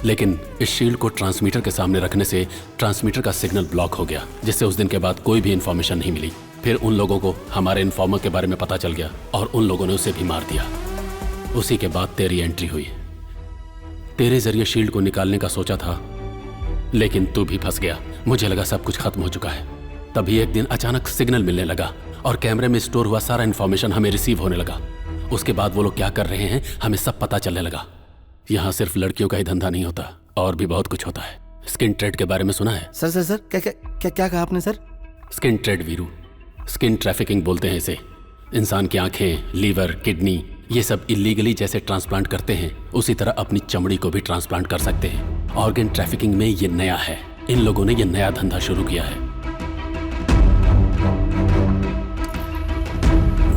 लेकिन इस शील्ड को ट्रांसमीटर के सामने रखने से ट्रांसमीटर का सिग्नल ब्लॉक हो गया, जिससे उस दिन के बाद कोई भी इंफॉर्मेशन नहीं मिली। फिर उन लोगों को हमारे इन्फॉर्मर के बारे में पता चल गया और उन लोगों ने उसे भी मार दिया। उसी के बाद तेरी एंट्री हुई। तेरे जरिए शील्ड को निकालने का सोचा था, लेकिन तू भी फंस गया। मुझे लगा सब कुछ खत्म हो चुका है। तभी एक दिन अचानक सिग्नल मिलने लगा और कैमरे में स्टोर हुआ सारा इन्फॉर्मेशन हमें रिसीव होने लगा। उसके बाद वो लोग क्या कर रहे हैं हमें सब पता चलने लगा। यहाँ सिर्फ लड़कियों का ही धंधा नहीं होता, और भी बहुत कुछ होता है। स्किन ट्रेड के बारे में सुना है? सर सर सर क्या क्या क्या क्या कहा आपने sir? Skin trade Veeru, skin trafficking बोलते हैं इसे। इंसान की आंखें, लीवर, किडनी, ये सब इलीगली जैसे ट्रांसप्लांट करते हैं उसी तरह अपनी चमड़ी को भी ट्रांसप्लांट कर सकते हैं। ऑर्गन ट्रैफिकिंग में ये नया है। इन लोगों ने ये नया धंधा शुरू किया है।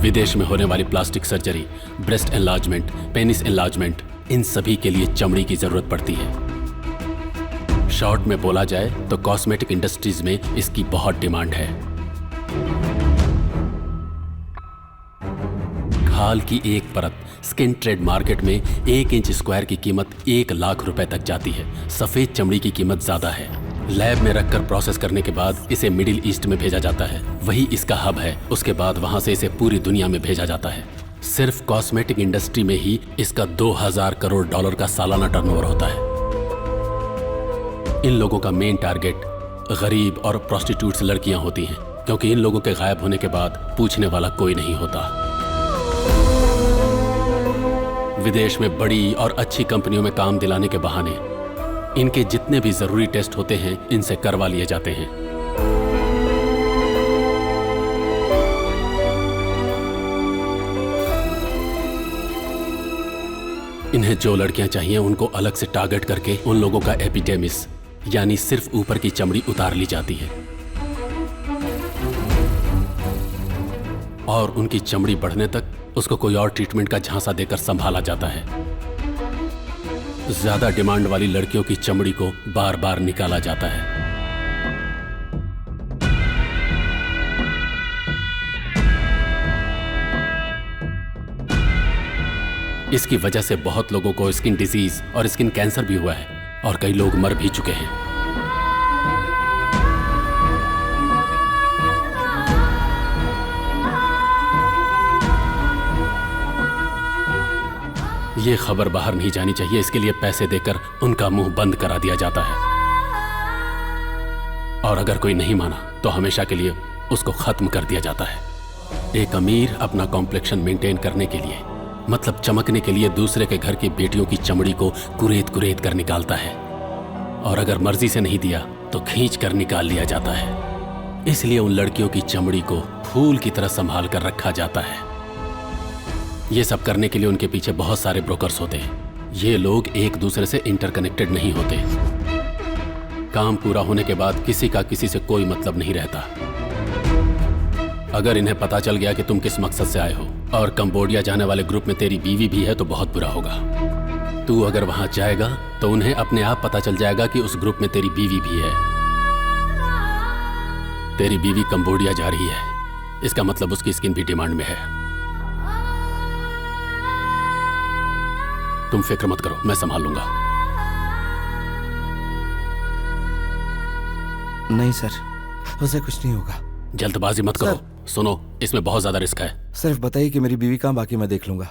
विदेश में होने वाली plastic surgery, breast enlargement, penis enlargement, इन सभी के लिए चमड़ी की जरूरत पड़ती है। शॉर्ट में बोला जाए तो कॉस्मेटिक इंडस्ट्रीज में इसकी बहुत डिमांड है। खाल की एक परत स्किन ट्रेड मार्केट में 1 इंच स्क्वायर की कीमत 1 लाख रुपए तक जाती है। सफेद चमड़ी की कीमत ज्यादा है। लैब में रखकर प्रोसेस करने के बाद इसे मिडिल ईस्ट में भेजा जाता है, वही इसका हब है। उसके बाद वहां से इसे पूरी दुनिया में भेजा जाता है। सिर्फ कॉस्मेटिक इंडस्ट्री में ही इसका 2000 करोड़ डॉलर का सालाना टर्नओवर होता है। इन लोगों का मेन टारगेट गरीब और प्रोस्टिट्यूट्स लड़कियां होती हैं, क्योंकि इन लोगों के गायब होने के बाद पूछने वाला कोई नहीं होता। विदेश में बड़ी और अच्छी कंपनियों में काम दिलाने के बहाने इनके जितने भी जरूरी टेस्ट होते हैं इनसे करवा लिए जाते हैं। इन्हें जो लड़कियां चाहिए उनको अलग से टारगेट करके उन लोगों का एपिडेमिस यानी सिर्फ ऊपर की चमड़ी उतार ली जाती है और उनकी चमड़ी बढ़ने तक उसको कोई और ट्रीटमेंट का झांसा देकर संभाला जाता है। ज्यादा डिमांड वाली लड़कियों की चमड़ी को बार बार निकाला जाता है। इसकी वजह से बहुत लोगों को स्किन डिजीज और स्किन कैंसर भी हुआ है और कई लोग मर भी चुके हैं। ये खबर बाहर नहीं जानी चाहिए, इसके लिए पैसे देकर उनका मुंह बंद करा दिया जाता है और अगर कोई नहीं माना तो हमेशा के लिए उसको खत्म कर दिया जाता है। एक अमीर अपना कॉम्प्लेक्शन मेंटेन करने के लिए, मतलब चमकने के लिए, दूसरे के घर की बेटियों की चमड़ी को कुरेद कुरेद कर निकालता है और अगर मर्जी से नहीं दिया तो खींच कर निकाल लिया जाता है। इसलिए उन लड़कियों की चमड़ी को फूल की तरह संभाल कर रखा जाता है। ये सब करने के लिए उनके पीछे बहुत सारे ब्रोकर्स होते हैं। ये लोग एक दूसरे से इंटरकनेक्टेड नहीं होते। काम पूरा होने के बाद किसी का किसी से कोई मतलब नहीं रहता। अगर इन्हें पता चल गया कि तुम किस मकसद से आए हो और कंबोडिया जाने वाले ग्रुप में तेरी बीवी भी है तो बहुत बुरा होगा। तू अगर वहां जाएगा तो उन्हें अपने आप पता चल जाएगा कि उस ग्रुप में तेरी बीवी भी है। तेरी बीवी कंबोडिया जा रही है, इसका मतलब उसकी स्किन भी डिमांड में है। तुम फिक्र मत करो, मैं संभाल लूंगा। नहीं सर, उसे कुछ नहीं होगा। जल्दबाजी मत करो। सुनो, इसमें बहुत ज्यादा रिस्क है। सिर्फ बताइए कि मेरी बीवी कहाँ, बाकी मैं देख लूंगा।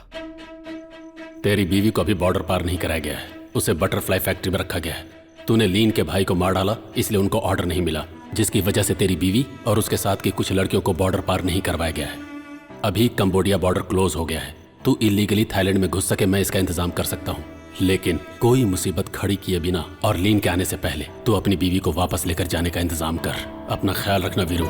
तेरी बीवी को अभी बॉर्डर पार नहीं कराया गया है, उसे बटरफ्लाई फैक्ट्री में रखा गया है। तूने लीन के भाई को मार डाला, इसलिए उनको ऑर्डर नहीं मिला, जिसकी वजह से तेरी बीवी और उसके साथ की कुछ लड़कियों को बॉर्डर पार नहीं करवाया गया है। अभी कंबोडिया बॉर्डर क्लोज हो गया है। तू इलीगली थाईलैंड में घुस सके मैं इसका इंतजाम कर सकता हूँ, लेकिन कोई मुसीबत खड़ी किए बिना और लीन के आने से पहले तू अपनी बीवी को वापस लेकर जाने का इंतजाम कर। अपना ख्याल रखना वीरू।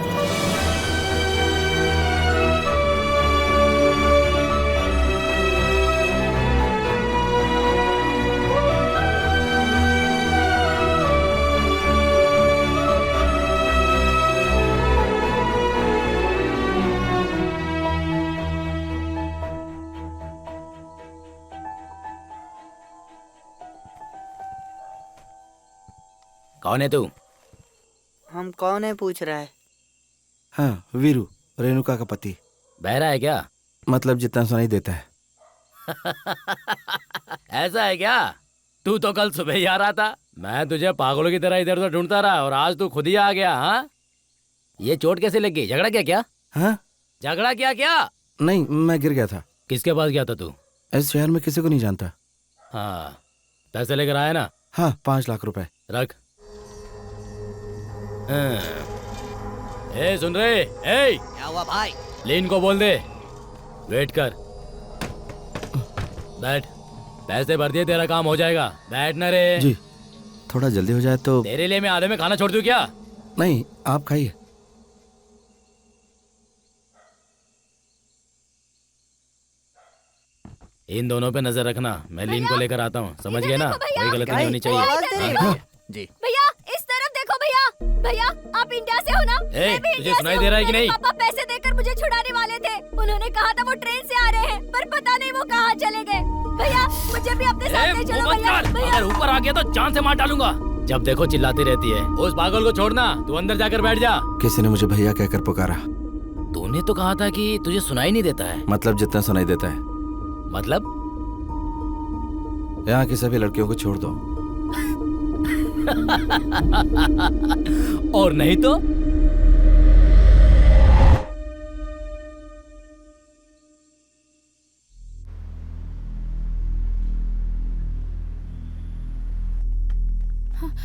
कौन है तू? हम कौन है पूछ रहा है? हाँ, वीरू, रेणुका का पति। बहरा है क्या? मतलब जितना सुनाई देता है। ऐसा है क्या? तू तो कल सुबह ही आ रहा था, मैं तुझे पागलों की तरह इधर उधर ढूंढता रहा और आज तू खुद ही आ गया। हाँ, ये चोट कैसे लग गई? झगड़ा क्या? हाँ? झगड़ा क्या? नहीं, मैं गिर गया था। किसके पास गया था तू? इस शहर में किसी को नहीं जानता। हाँ, पैसे लेकर आया ना? हाँ, 5 लाख रुपए। रख। ए सुन रहे? ए क्या हुआ भाई? लीन को बोल दे वेट कर। बैठ, पैसे भर दिए, तेरा काम हो जाएगा। बैठ ना रे। जी थोड़ा जल्दी हो जाए तो। तेरे लिए मैं आधे में खाना छोड़ दूं क्या? नहीं आप खाइए। इन दोनों पे नजर रखना, मैं लीन को लेकर आता हूँ, समझ गए ना? कोई गलती नहीं होनी चाहिए। जी भैया इस तरफ देखो भैया। भैया आप इंडिया से हो ना? ए, मैं भी तुझे इंडिया सुनाई से दे रहा है हूँ। कि नहीं? मेरे पापा पैसे देकर मुझे छुड़ाने वाले थे। उन्होंने कहा था वो ट्रेन से आ रहे हैं, पर पता नहीं वो कहाँ चले गए। भैया मुझे भी अपने साथ ले चलो भैया। अगर ऊपर आ गया तो जान से मार डालूंगा। जब देखो चिल्लाती रहती है। उस पागल को छोड़ना, तू अंदर जाकर बैठ जा। किसी ने मुझे भैया कहकर पुकारा। तूने तो कहा था कि तुझे सुनाई नहीं देता है। मतलब जितना सुनाई देता है। मतलब यहाँ की सभी लड़कियों को छोड़ दो। और नहीं तो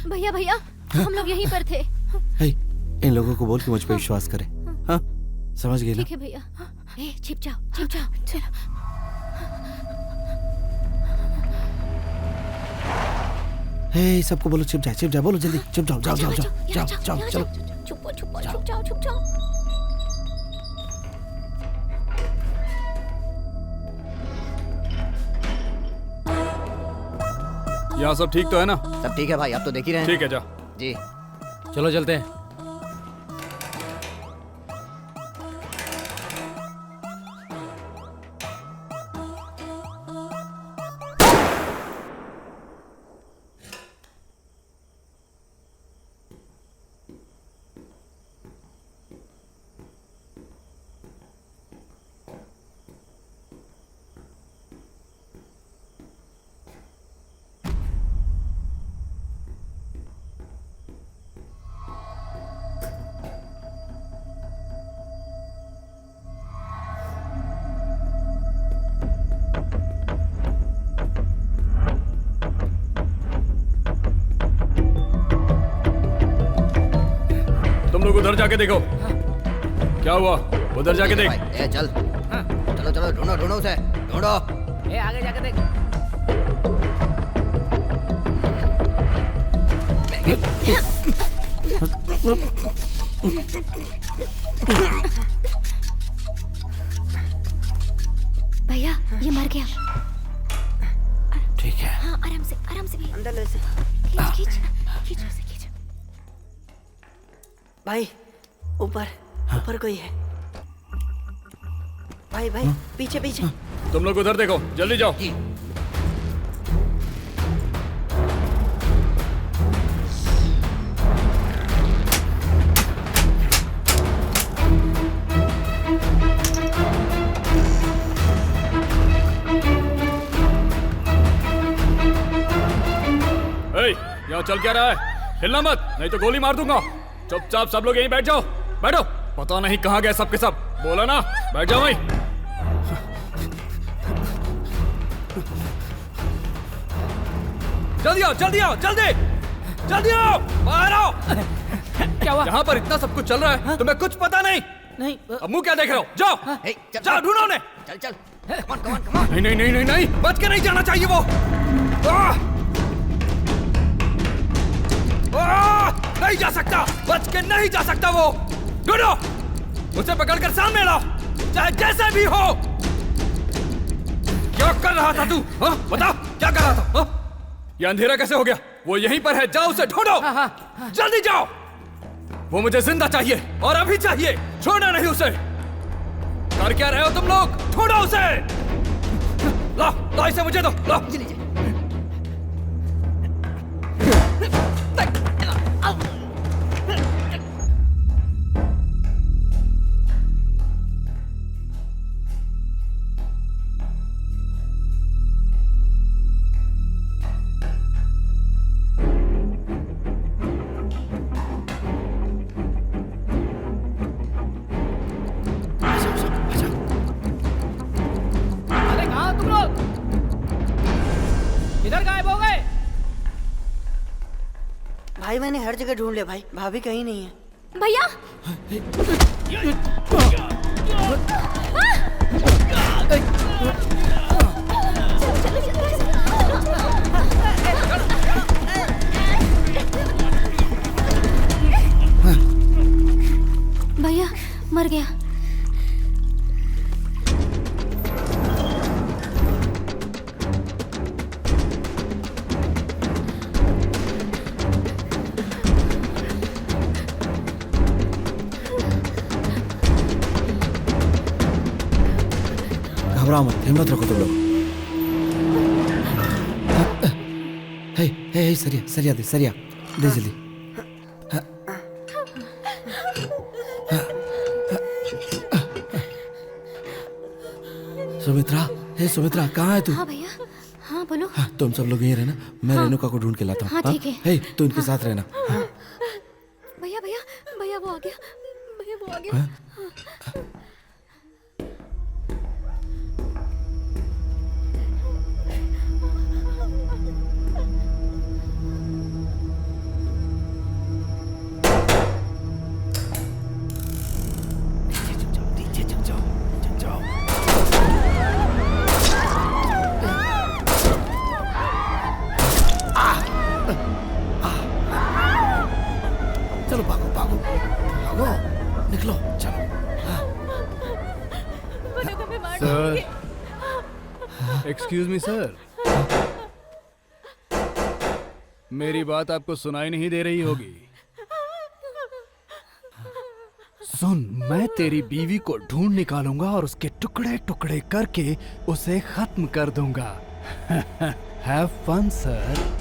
भैया भैया हम लोग यहीं पर थे। हे, इन लोगों को बोल के मुझ पे विश्वास करे। हाँ समझ गई ना? ठीक है भैया। ए छिप जाओ चलो। हे सबको बोलो छिप जा बोलो जल्दी छिप जाओ जाओ चलो। छुप जाओ। यहाँ सब ठीक तो है ना? सब ठीक है भाई, आप तो देख ही रहे हैं। ठीक है जा। जी चलो चलते हैं। तुम लोग उधर जाके देखो। क्या हुआ? उधर जाके देख। ए चल चलो ढूंढो उसे ढूंढो। ए आगे जाके देख। भैया ये मर गया। ठीक है। हाँ आराम से भी। अंदर ले से। खींच उसे। भाई ऊपर कोई है। भाई पीछे। तुम लोग उधर देखो, जल्दी जाओ। यहाँ चल क्या रहा है? हिलना मत, नहीं तो गोली मार दूंगा। चुपचाप सब लोग यहीं बैठ जाओ। बैठो। पता नहीं कहाँ गए सबके सब। बोला ना, बैठ जाओ वहीं। जल्दी आओ जल्दी आओ, बाहर आओ। क्या हुआ? यहाँ पर इतना सब कुछ चल रहा है, तुम्हें कुछ पता नहीं? नहीं। अब मुंह क्या देख रहे हो? जाओ ढूंढो उन्हें। चल कमान। नहीं, बच के नहीं जाना चाहिए वो। नहीं जा सकता, बच के नहीं जा सकता वो। ढूंढो, उसे पकड़कर सामने लाओ, चाहे जैसे भी हो। क्या कर रहा था तू? बताओ क्या कर रहा था? ये अंधेरा कैसे हो गया? वो यहीं पर है, जाओ उसे ढूंढो। जल्दी जाओ। वो मुझे जिंदा चाहिए और अभी चाहिए, छोड़ना नहीं उसे। कर क्या रहे हो तुम लोग? ढूंढो उसे। ला इसे मुझे दो। ला भाई मैंने हर जगह ढूंढ लिया भाई, भाभी कहीं नहीं है। भैया भैया मर गया। घबराओ मत, हिम्मत रखो तुम लोग। हे हे हे सरिया सरिया दे जल्दी। सुमित्रा, हे सुमित्रा, कहाँ है तू? हाँ भैया, हाँ बोलो। हाँ, तुम सब लोग यहीं रहना, मैं रेणुका को ढूंढ के लाता हूँ। हाँ, ठीक है। हे, तू इनके साथ रहना। भैया भैया भैया वो आ गया, भैया वो आ गया। चलो भागो भागो भागो, निकलो चलो। सर, एक्सक्यूज मी सर, मेरी बात आपको सुनाई नहीं दे रही होगी। सुन, मैं तेरी बीवी को ढूंढ निकालूंगा और उसके टुकड़े टुकड़े करके उसे खत्म कर दूंगा। Have fun sir.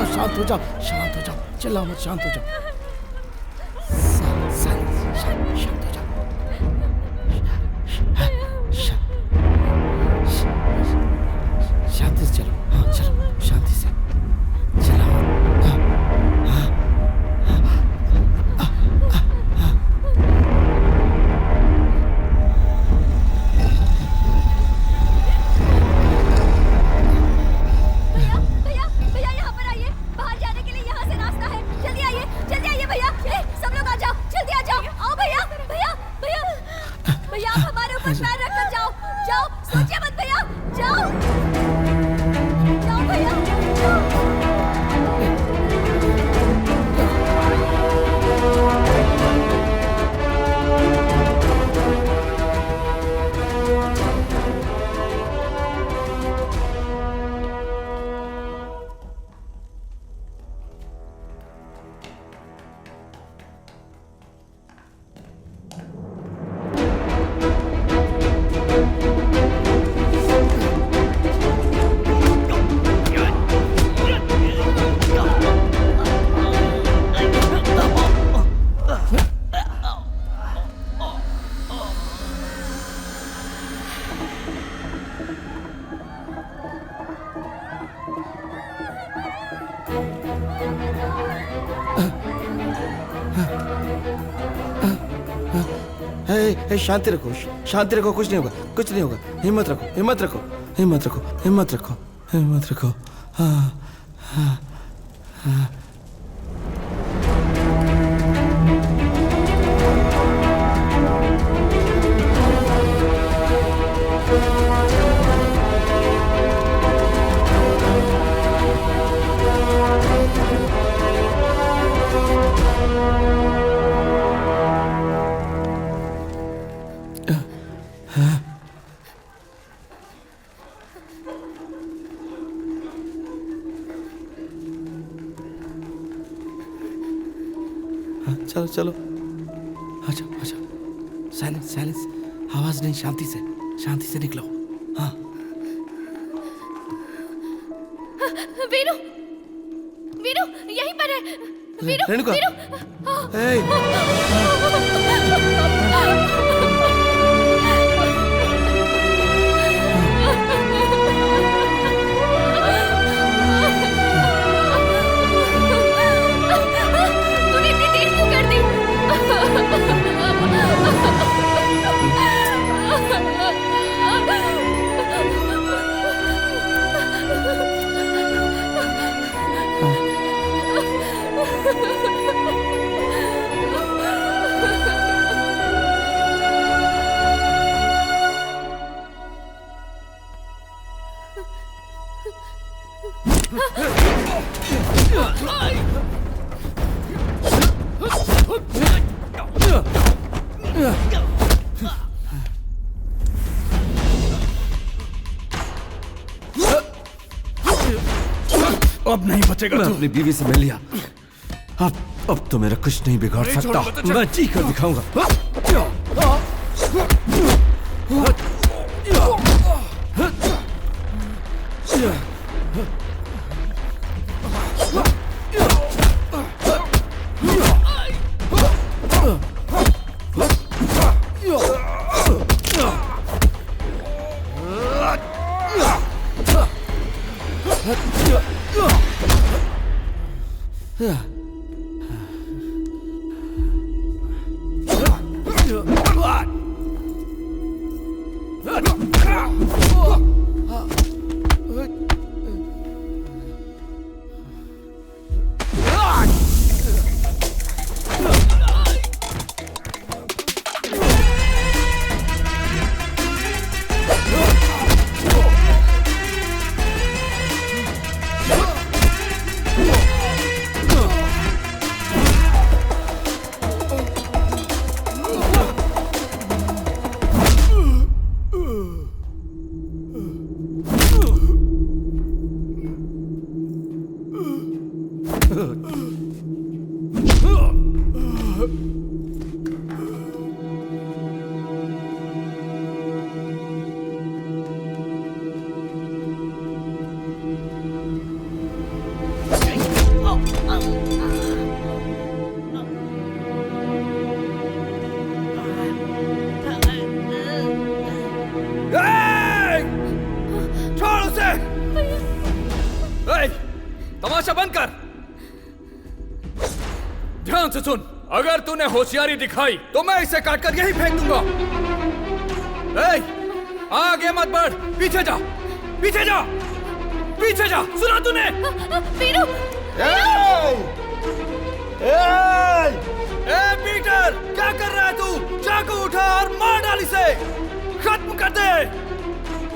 शांत हो जाओ, चिल्लाओ मत, शांत हो जाओ। शांत हो जाओ। शांति से चलो, हाँ चलो, शांति से चलाओ। शांति रखो, शांति रखो, कुछ नहीं होगा, कुछ नहीं होगा। हिम्मत रखो, हिम्मत रखो, हिम्मत रखो, हिम्मत रखो, हिम्मत रखो। हाँ हाँ हाँ। चलो चलो, अच्छा अच्छा, साइलेंस साइलेंस, आवाज नहीं, शांति से निकलो। हाँ वीरू, वीरू यहीं पर है। वीरू, रेणुका, अब नहीं बचेगा। मैं अपनी बीवी से मिल लिया। अब तो मेरा कुछ नहीं बिगाड़ सकता। मैं जी कर दिखाऊंगा। तमाशा बंद कर। ध्यान से सुन, अगर तूने होशियारी दिखाई तो मैं इसे काटकर यहीं फेंक दूंगा। आगे मत बढ़, पीछे जा, पीछे जा, पीछे जा। सुना तूने? पीरू! पीटर, क्या कर रहा है तू? चाकू उठा और मार डाल इसे। खत्म कर दे,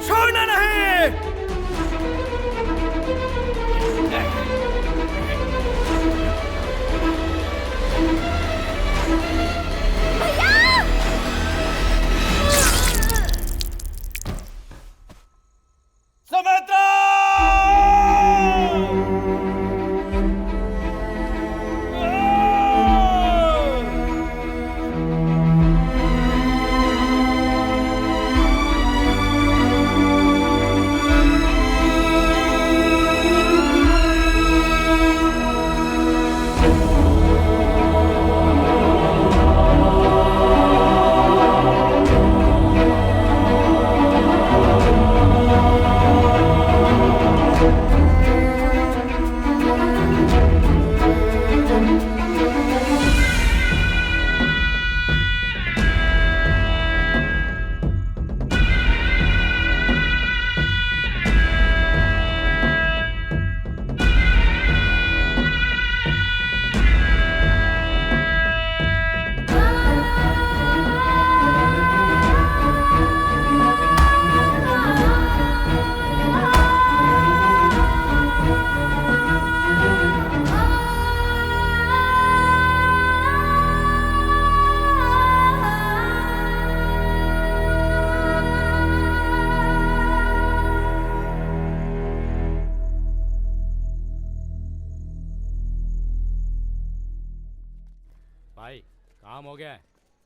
छोड़ना नहीं। काम हो गया है।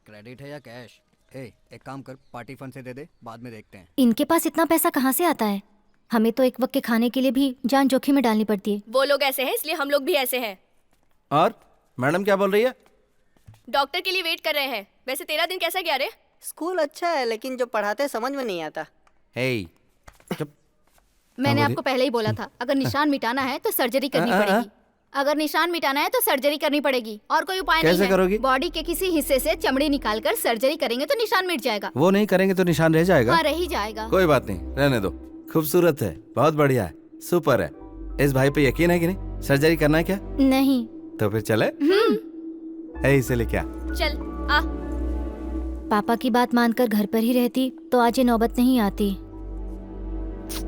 क्रेडिट है या कैश? एक काम कर, पार्टी फंड से दे दे, बाद में देखते हैं। इनके पास इतना पैसा कहाँ से आता है? हमें तो एक वक्त के खाने के लिए भी जान जोखिम में डालनी पड़ती है। वो लोग ऐसे हैं, इसलिए हम लोग भी ऐसे हैं। और मैडम क्या बोल रही है? डॉक्टर के लिए वेट कर रहे हैं। वैसे तेरा दिन कैसा गया रे? स्कूल अच्छा है, लेकिन जो पढ़ाते समझ में नहीं आता। मैंने आपको पहले ही बोला था, अगर निशान मिटाना है तो सर्जरी करनी पड़ेगी। अगर निशान मिटाना है तो सर्जरी करनी पड़ेगी, और कोई उपाय नहीं है। करोगी? बॉडी के किसी हिस्से से चमड़ी निकालकर सर्जरी करेंगे तो निशान मिट जाएगा। वो नहीं करेंगे तो निशान रह जाएगा। हाँ, रह ही जाएगा। कोई बात नहीं, रहने दो। खूबसूरत है, बहुत बढ़िया है, सुपर है। इस भाई पे यकीन है कि नहीं? सर्जरी करना है क्या? नहीं। तो फिर चले? इसे ले क्या? चल आ। पापा की बात मानकर घर पर ही रहती तो आज ये नौबत नहीं आती।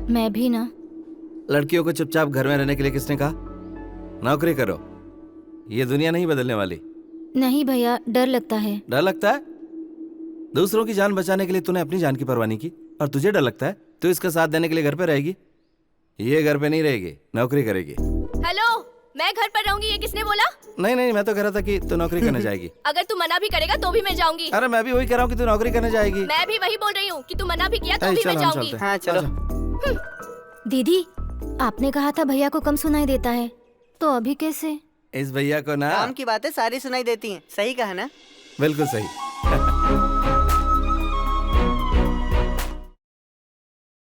मैं भी ना। लड़कियों को चुपचाप घर में रहने के लिए किसने कहा? नौकरी करो, ये दुनिया नहीं बदलने वाली। नहीं भैया, डर लगता है। डर लगता है? दूसरों की जान बचाने के लिए तूने अपनी जान की परवाह नहीं की, और तुझे डर लगता है तू इसका साथ देने के लिए घर पे रहेगी? ये घर पे नहीं रहेगी, नौकरी करेगी। हेलो, मैं घर पर रहूंगी, ये किसने बोला? नहीं नहीं, मैं तो कह रहा था कि तू नौकरी करने जाएगी। अगर तू मना भी करेगा तो भी मैं जाऊंगी। अरे मैं भी वही कह रहा हूँ कि तू नौकरी करने जाएगी। मैं भी वही बोल रही हूँ कि तू मना भी किया तो भी मैं जाऊंगी। हाँ चलो। दीदी, आपने कहा था भैया को कम सुनाई देता है, तो अभी कैसे? इस भैया को ना काम की बातें सारी सुनाई देती हैं, सही कहा ना? बिल्कुल सही।